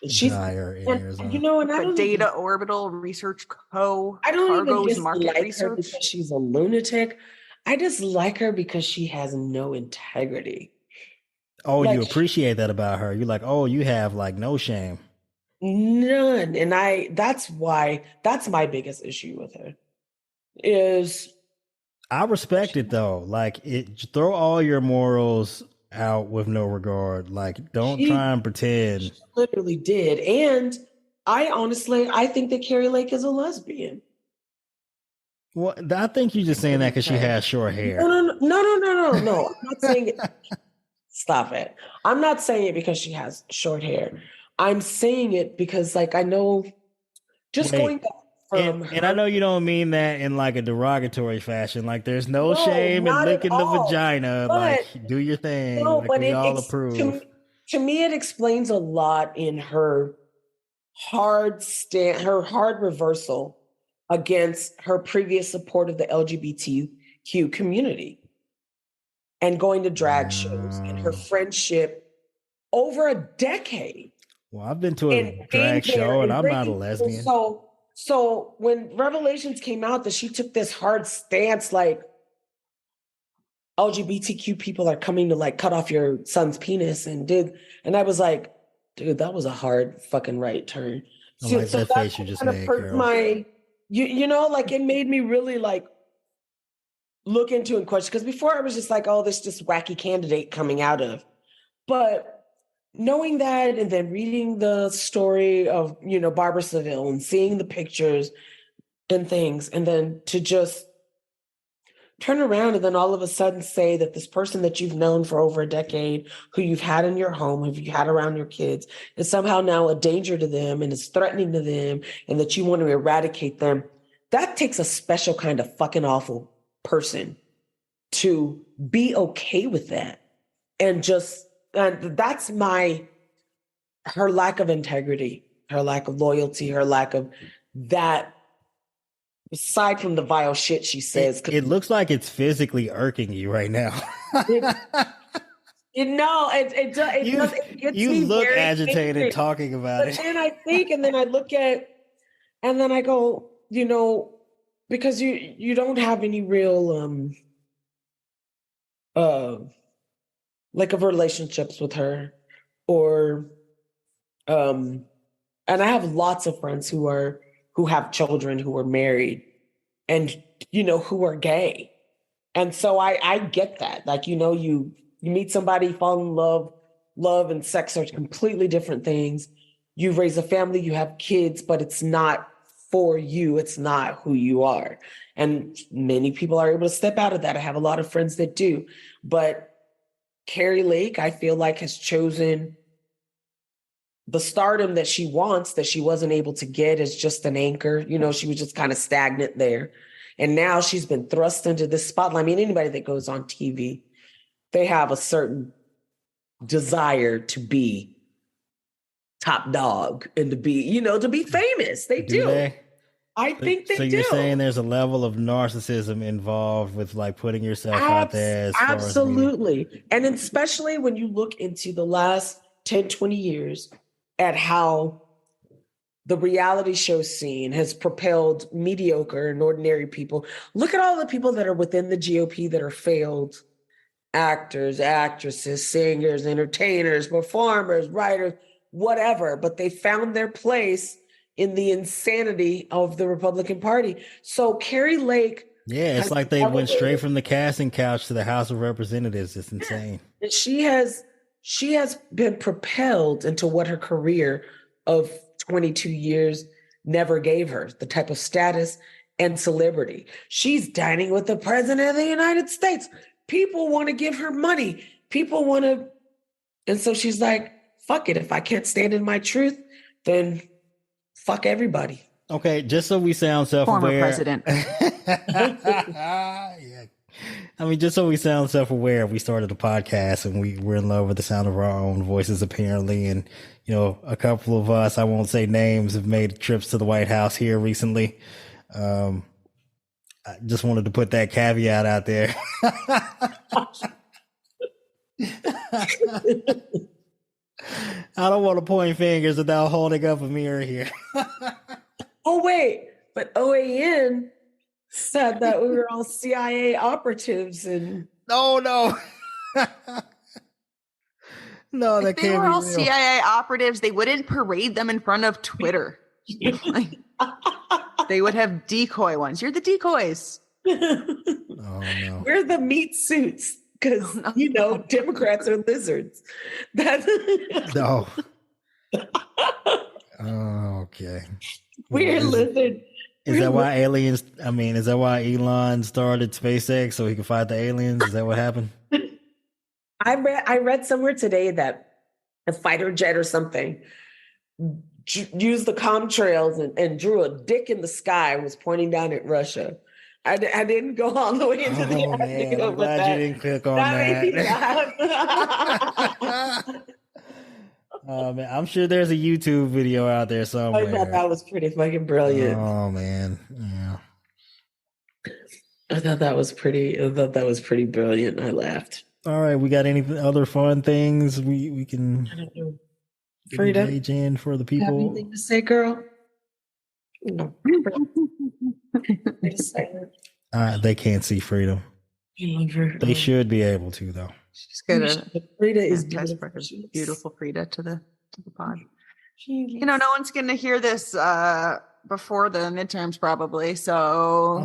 dire in Arizona. You know, and I don't Data Orbital Research Co. I don't even just like her because she's a lunatic. I just like her because she has no integrity. Oh, like, you appreciate that about her. You're like, oh, you have like no shame. None. And that's my biggest issue with her is I respect it though. Like throw all your morals out with no regard. Like don't try and pretend. She literally did. And I think that Carrie Lake is a lesbian. Well, I think you're just saying that because she has short hair. No. I'm not saying it. Stop it. I'm not saying it because she has short hair. I'm saying it because, like, I know going back from and I know you don't mean that in like a derogatory fashion. Like, there's no shame in licking the vagina. Like, do your thing. No, like, but we all approve. To me, it explains a lot in her hard reversal against her previous support of the LGBTQ community and going to drag shows and her friendship over a decade. Well, I've been to a drag show and I'm not a lesbian. So when revelations came out that she took this hard stance, like LGBTQ people are coming to like cut off your son's penis and I was like, dude, that was a hard fucking right turn. I like that face you just made, girl. You know, like it made me really like look into and question, because before I was just like, oh, this just wacky candidate coming out of, but knowing that and then reading the story of, you know, Barbara Seville and seeing the pictures and things, and then to just turn around and then all of a sudden say that this person that you've known for over a decade, who you've had in your home, who you had around your kids, is somehow now a danger to them and is threatening to them, and that you want to eradicate them. That takes a special kind of fucking awful person to be okay with that. And that's her lack of integrity, her lack of loyalty, her lack of that, aside from the vile shit she says. It looks like it's physically irking you right now. You look agitated talking about it. And I think, and then I look at, and then I go, you know, because you don't have any real like of relationships with her, or and I have lots of friends who have children, who are married, and you know, who are gay. And so I get that. Like, you know, you meet somebody, fall in love and sex are completely different things. You raise a family, you have kids, but it's not for you. It's not who you are. And many people are able to step out of that. I have a lot of friends that do. But Carrie Lake, I feel like, has chosen the stardom that she wants, that she wasn't able to get as just an anchor. You know, she was just kind of stagnant there. And now she's been thrust into this spotlight. I mean, anybody that goes on TV, they have a certain desire to be top dog and to be, you know, to be famous. They do. I think they do. So you're saying there's a level of narcissism involved with like putting yourself out there. Absolutely. And especially when you look into the last 10, 20 years at how the reality show scene has propelled mediocre and ordinary people. Look at all the people that are within the GOP that are failed actors, actresses, singers, entertainers, performers, writers, whatever, but they found their place in the insanity of the Republican Party. So Carrie Lake. Yeah, it's like they went straight from the casting couch to the House of Representatives. It's insane. And she has been propelled into what her career of 22 years never gave her, the type of status and celebrity. She's dining with the president of the United States. People want to give her money. People want to And so she's like, fuck it. If I can't stand in my truth, then fuck everybody. Okay, just so we sound self-aware. Former president. Yeah. I mean, just so we sound self-aware, we started a podcast and we're in love with the sound of our own voices, apparently. And, you know, a couple of us, I won't say names, have made trips to the White House here recently. I just wanted to put that caveat out there. I don't want to point fingers without holding up a mirror here. Oh, wait, but OAN said that we were all CIA operatives and no. No, that if they were all CIA operatives, they wouldn't parade them in front of Twitter. They would have decoy ones. You're the decoys. Oh no. We're the meat suits because Democrats are lizards. No. Oh, okay. We're lizard. Is that why aliens? I mean, is that why Elon started SpaceX so he could fight the aliens? Is that what happened? I read somewhere today that a fighter jet or something used the contrails and drew a dick in the sky and was pointing down at Russia. I didn't go all the way into the article. I'm glad you didn't click on that. Oh man, I'm sure there's a YouTube video out there somewhere. I thought that was pretty fucking brilliant. Oh man, yeah. I thought that was pretty brilliant. I laughed. All right, we got any other fun things we can engage in for the people? Have anything to say, girl? No. They can't see freedom. They should be able to, though. She's got Frida is beautiful. Frida to the pod. No one's going to hear this before the midterms, probably. So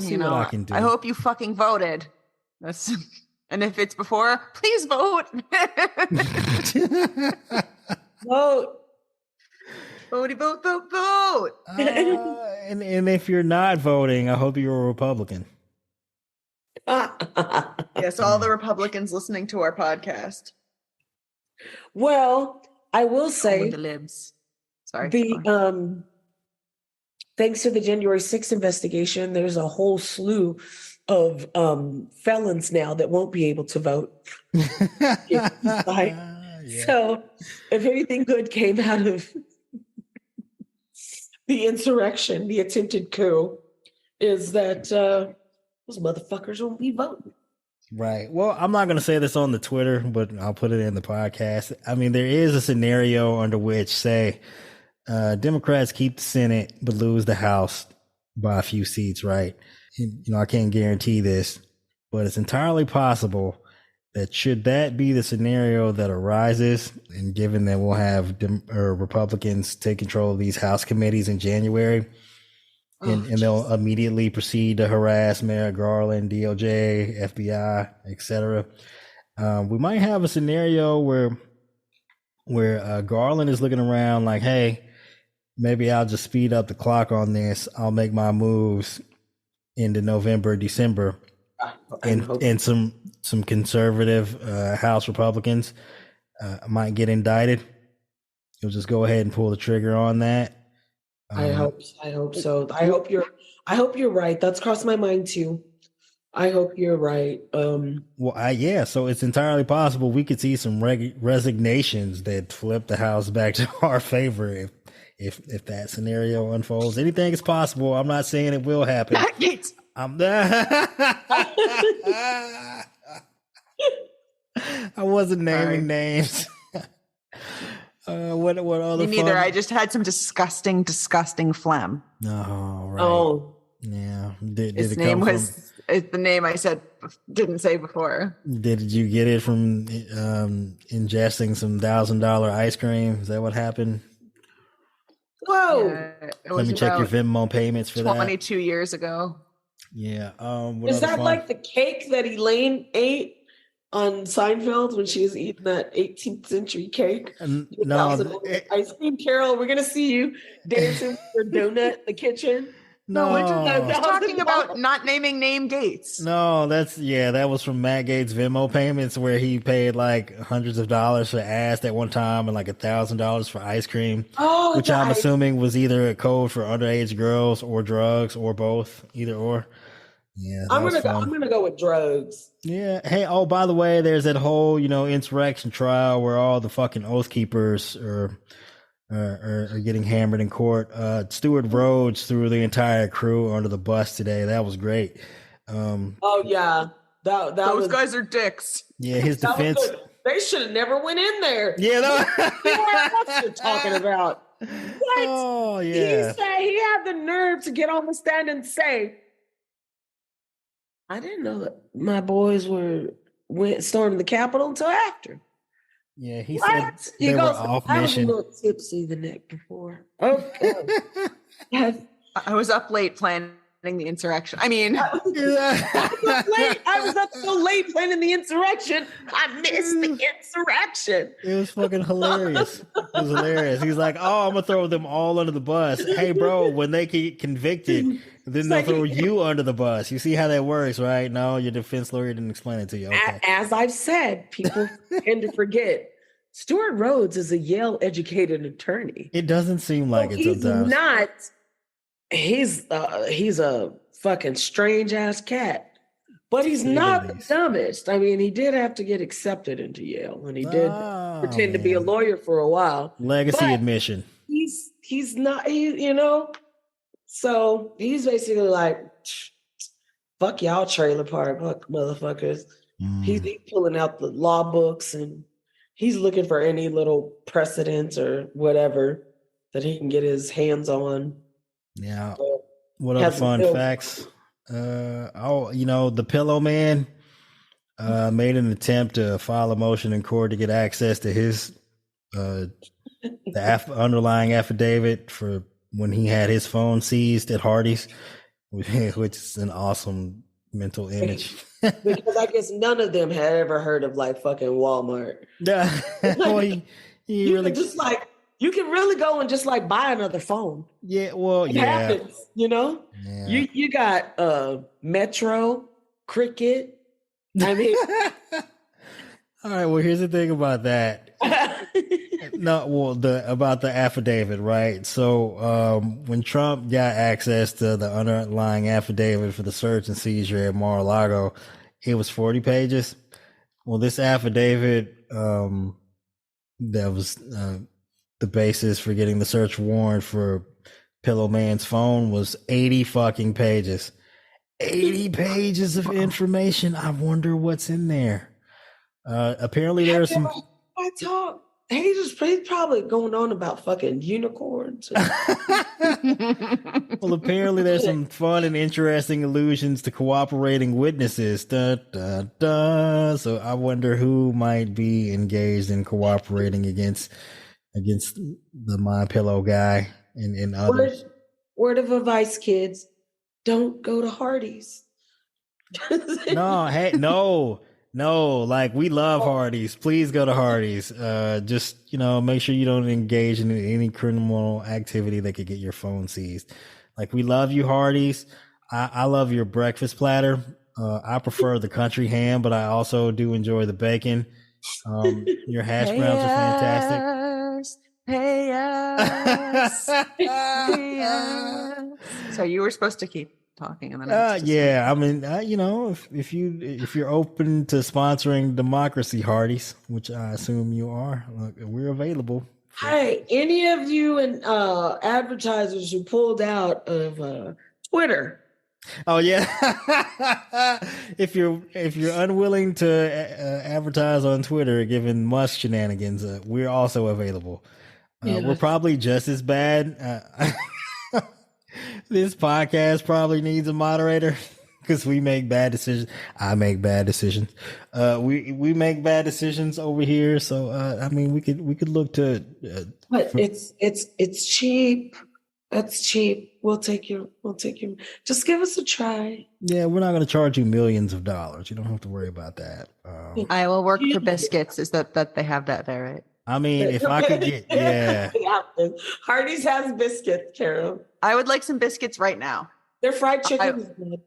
I hope you fucking voted. And if it's before, please vote. Vote. Vote. And if you're not voting, I hope you're a Republican. Yes, all the Republicans listening to our podcast. Well, I will say the libs. Sorry. Thanks to the January 6th investigation, there's a whole slew of felons now that won't be able to vote. Yeah. So if anything good came out of the insurrection, the attempted coup, is that those motherfuckers won't be voting. Right. Well, I'm not going to say this on the Twitter, but I'll put it in the podcast. I mean, there is a scenario under which, say, Democrats keep the Senate but lose the House by a few seats, right? And, I can't guarantee this, but it's entirely possible that should that be the scenario that arises, and given that we'll have Republicans take control of these House committees in January, and they'll immediately proceed to harass Merrick Garland, DOJ, FBI, etc. We might have a scenario where Garland is looking around like, hey, maybe I'll just speed up the clock on this. I'll make my moves into November, December, and some conservative House Republicans might get indicted. You'll just go ahead and pull the trigger on that. I hope so. I hope you're right. That's crossed my mind too. I hope you're right. So it's entirely possible we could see some resignations that flip the House back to our favor if that scenario unfolds. Anything is possible. I'm not saying it will happen. I wasn't naming names. What other? Me neither. I just had some disgusting phlegm. Oh, right. Oh, yeah. Did His it name come was the name I didn't say before. Did you get it from ingesting some $1,000 ice cream? Is that what happened? Whoa! Yeah, Let me check your Venmo payments for 22 years ago. Yeah. Is that like the cake that Elaine ate on Seinfeld when she was eating that 18th century cake? No. Ice cream. Carol, we're going to see you dancing for donut in the kitchen. No, we're just talking about not naming name Gates. No, that was from Matt Gates' Venmo payments where he paid like hundreds of dollars for ass at one time and like $1,000 for ice cream, which I'm assuming was either a code for underage girls or drugs or both, either or. Yeah, I'm gonna go with drugs. Yeah. Hey, oh, by the way, there's that whole, insurrection trial where all the fucking Oath Keepers are getting hammered in court. Stewart Rhodes threw the entire crew under the bus today. That was great. Oh yeah, those guys are dicks. Yeah, his defense. They should have never went in there. Yeah, what you're talking about? What? Oh yeah. He had the nerve to get on the stand and say, "I didn't know that my boys went storming the Capitol until after." Yeah, he said they were off mission. I was a little tipsy the night before. Okay. I was up late planning the insurrection. I mean, I was up so late planning the insurrection. I missed the insurrection. It was fucking hilarious. It was hilarious. He's like, "Oh, I'm gonna throw them all under the bus." Hey, bro, when they get convicted, then they'll throw you under the bus. You see how that works, right? No, your defense lawyer didn't explain it to you. Okay. As I've said, people tend to forget. Stewart Rhodes is a Yale-educated attorney. It doesn't seem like it sometimes. He's a fucking strange-ass cat. But he's not the dumbest. I mean, he did have to get accepted into Yale, and he did pretend to be a lawyer for a while. Legacy admission. He's not, so he's basically like, fuck y'all trailer park motherfuckers. He's pulling out the law books and he's looking for any little precedents or whatever that he can get his hands on. Yeah. What other fun facts? The Pillow Man made an attempt to file a motion in court to get access to his underlying affidavit for when he had his phone seized at Hardee's, which is an awesome mental image. Because I guess none of them had ever heard of like fucking Walmart. Yeah. Well, you can really go and just like buy another phone. Yeah, well, it happens, Yeah. You got Metro, Cricket. I mean, all right. Well, here's the thing about that. About the affidavit, right? So when Trump got access to the underlying affidavit for the search and seizure at Mar-a-Lago, it was 40 pages. Well, this affidavit that was the basis for getting the search warrant for Pillow Man's phone was 80 fucking pages. 80 pages of information. I wonder what's in there. Apparently there's some... He's probably going on about fucking unicorns. Well, apparently there's some fun and interesting allusions to cooperating witnesses. So I wonder who might be engaged in cooperating against the My Pillow guy and others. Word of advice, kids: don't go to Hardee's. No, like we love Hardee's. Please go to Hardee's. Just, make sure you don't engage in any criminal activity that could get your phone seized. Like we love you, Hardee's. I love your breakfast platter. I prefer the country ham, but I also do enjoy the bacon. Your hash browns are fantastic. Pay us. So you were supposed to keep talking and then I mean, if you're open to sponsoring democracy, Hardee's, which I assume you are, look, we're available. Hey, any of you and advertisers who pulled out of Twitter? Oh yeah. if you're unwilling to advertise on Twitter, given Musk shenanigans, we're also available. We're probably just as bad. This podcast probably needs a moderator because we make bad decisions. I make bad decisions. We make bad decisions over here. So I mean, we could look to. But it's cheap. That's cheap. We'll take you. Just give us a try. Yeah, we're not going to charge you millions of dollars. You don't have to worry about that. I will work for biscuits. Is that they have that there, right? I mean, if I could get, Hardee's has biscuits, Carol. I would like some biscuits right now. Their fried chicken is good.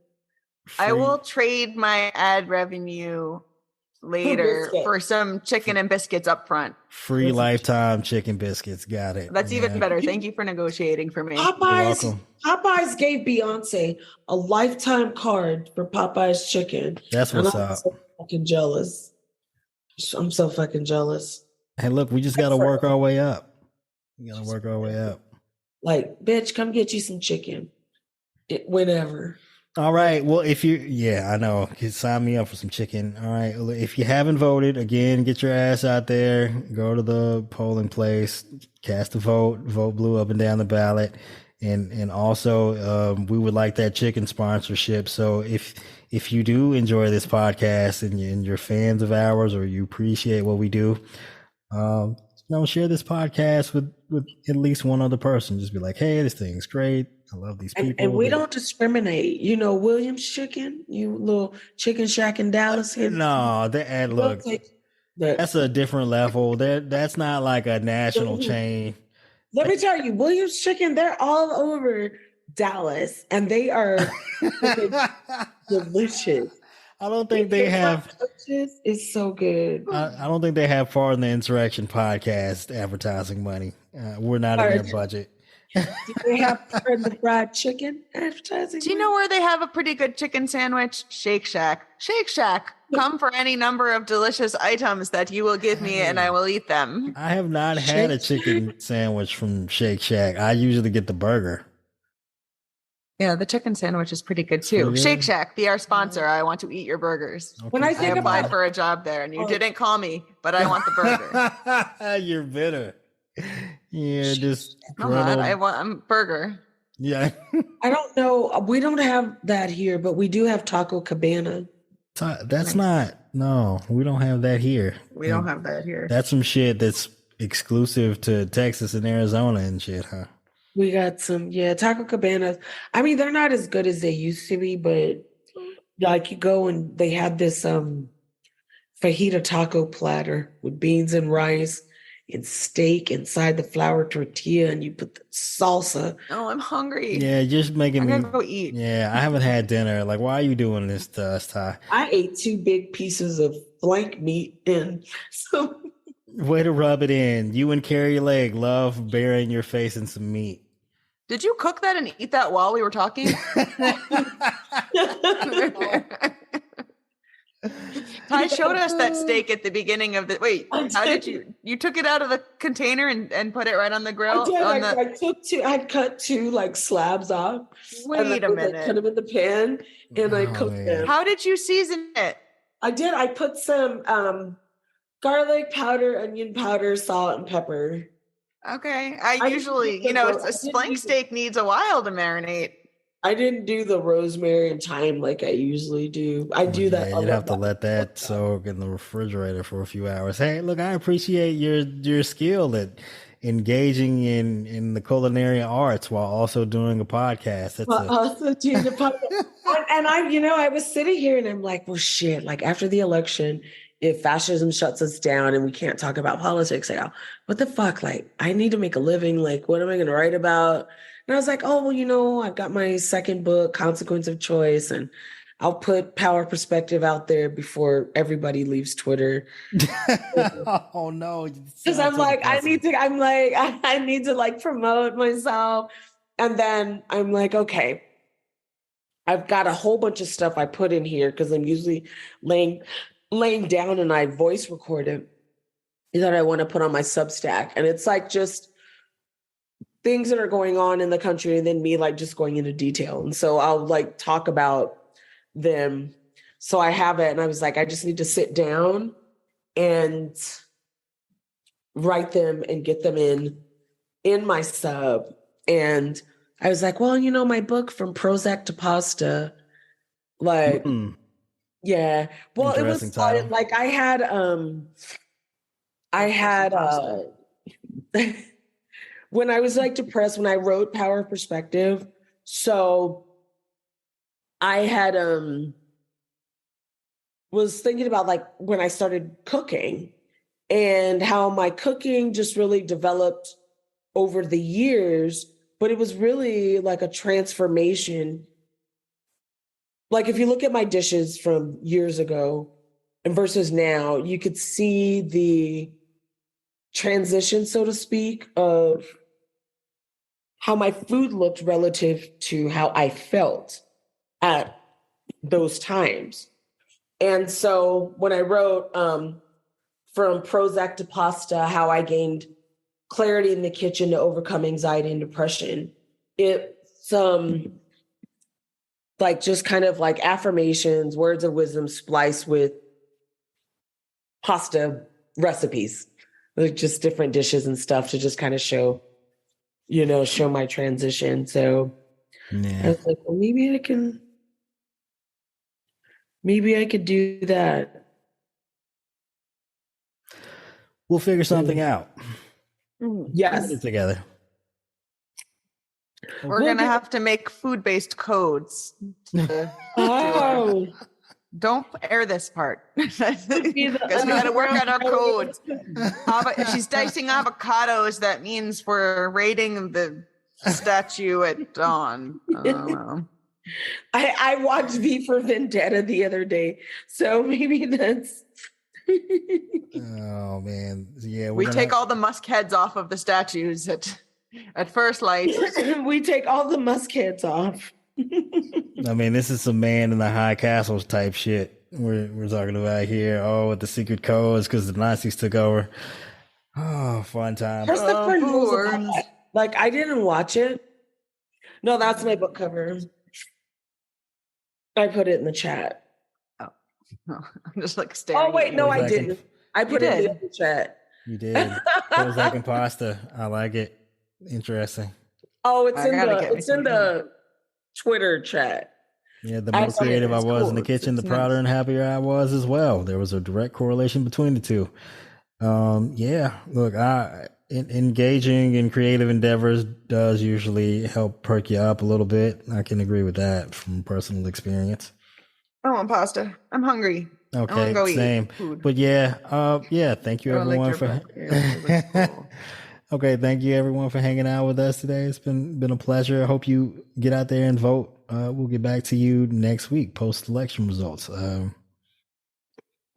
I will trade my ad revenue later for some chicken and biscuits up front. Free lifetime chicken biscuits. Got it. That's even better. Thank you for negotiating for me. Popeyes gave Beyonce a lifetime card for Popeyes chicken. That's what's up. I'm so fucking jealous. I'm so fucking jealous. Hey, look, we just got to work our way up. We got to work our way up. Like, bitch, come get you some chicken. Whenever. All right. Well, I know. Sign me up for some chicken. All right. If you haven't voted, again, get your ass out there. Go to the polling place, cast a vote blue up and down the ballot. And also, we would like that chicken sponsorship. So if you do enjoy this podcast and you're fans of ours, or you appreciate what we do, share this podcast with at least one other person. Just be like, hey, this thing's great. I love these people. And we don't discriminate. You know, Williams Chicken, you little chicken shack in Dallas. No, look, that's a different level. That's not like a national chain. Let me tell you, Williams Chicken, they're all over Dallas, and they are delicious. I don't think they have. It's so good. I don't think they have part in the Insurrection podcast advertising money. We're not in their budget. Do they have part in the fried chicken advertising? Do you know where they have a pretty good chicken sandwich? Shake Shack. Shake Shack. Come for any number of delicious items that you will give me, and I will eat them. I have not had a chicken sandwich from Shake Shack. I usually get the burger. Yeah, the chicken sandwich is pretty good too. Shake Shack, be our sponsor. I want to eat your burgers. Okay. When I applied for a job there, and you didn't call me, but I want the burger. You're bitter. Yeah, just I'm burger. Yeah. I don't know. We don't have that here, but we do have Taco Cabana. That's no, we don't have that here. We don't have that here. That's some shit that's exclusive to Texas and Arizona and shit, huh? We got some, Taco Cabanas. I mean, they're not as good as they used to be, but like you go and they had this fajita taco platter with beans and rice and steak inside the flour tortilla, and you put the salsa. Oh, I'm hungry. Yeah, just making me go eat. Yeah, I haven't had dinner. Like, why are you doing this to us, Ty? I ate 2 big pieces of flank meat, and so way to rub it in. You and Carrie Lake love burying your face in some meat. Did you cook that and eat that while we were talking? Ty showed us that steak at the beginning of the. Wait, how did you took it out of the container and put it right on the grill? I cut 2 like slabs off. Wait a minute. Cut them in the pan and I cooked them. How did you season it? I did. I put some garlic powder, onion powder, salt, and pepper. Okay. I usually, a flank steak needs a while to marinate. I didn't do the rosemary and thyme like I usually do. I do that. You'd have to let that soak in the refrigerator for a few hours. Hey, look, I appreciate your skill at engaging in the culinary arts while also doing a podcast. Also doing the podcast. And I was sitting here and I'm like, well, shit, like after the election, if fascism shuts us down and we can't talk about politics, like, what the fuck? Like, I need to make a living. Like, what am I going to write about? And I was like, oh, well, I've got my second book, Consequence of Choice, and I'll put Power Perspective out there before everybody leaves Twitter. Oh no. Because I'm like, I need to like promote myself. And then I'm like, okay, I've got a whole bunch of stuff I put in here because I'm usually laying down and I voice record it that I want to put on my Substack. And it's like just things that are going on in the country and then me like just going into detail. And so I'll like talk about them. So I have it and I was like, I just need to sit down and write them and get them in my sub. And I was like, well, my book From Prozac to Pasta, like, yeah. Well, it was fun. Like I had when I was like depressed, when I wrote Power Perspective, so I had was thinking about like when I started cooking and how my cooking just really developed over the years, but it was really like a transformation like if you look at my dishes from years ago and versus now, you could see the transition, so to speak, of how my food looked relative to how I felt at those times. And so when I wrote from Prozac to pasta, how I gained clarity in the kitchen to overcome anxiety and depression, it's like just kind of like affirmations, words of wisdom spliced with pasta recipes, like just different dishes and stuff to just kind of show my transition. So I was like, well, maybe I could do that. We'll figure something out. Yes. Put it together. We're going to have to make food-based codes. Don't air this part. Because we got to work on our codes. If she's dicing avocados, that means we're raiding the statue at dawn. I watched V for Vendetta the other day, so maybe that's. Oh man, yeah. We take all the musk heads off of the statues at first light. We take all the musk heads off. I mean, this is some man in the high castles type shit we're talking about here. Oh, with the secret codes because the Nazis took over. Oh, fun time. Like I didn't watch it. No, that's my book cover. I put it in the chat. Oh, I'm just like staring. Oh wait, no, I didn't. I put it in the chat. You did. Prozac and pasta. I like it. Interesting. Oh, it's in the Twitter chat. Yeah, the more creative I was in the kitchen, the prouder and happier I was as well. There was a direct correlation between the two. Yeah, look, engaging in creative endeavors does usually help perk you up a little bit. I can agree with that from personal experience. I want pasta. I'm hungry. Okay, go same. Eat food. But yeah, thank you everyone for. Okay, thank you everyone for hanging out with us today. It's been a pleasure. I hope you get out there and vote. We'll get back to you next week, post-election results.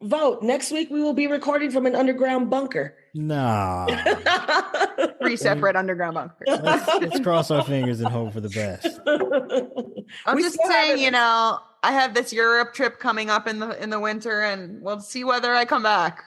Vote. Next week we will be recording from an underground bunker. Nah. 3 separate underground bunkers. Let's cross our fingers and hope for the best. I'm just saying, I have this Europe trip coming up in the winter, and we'll see whether I come back.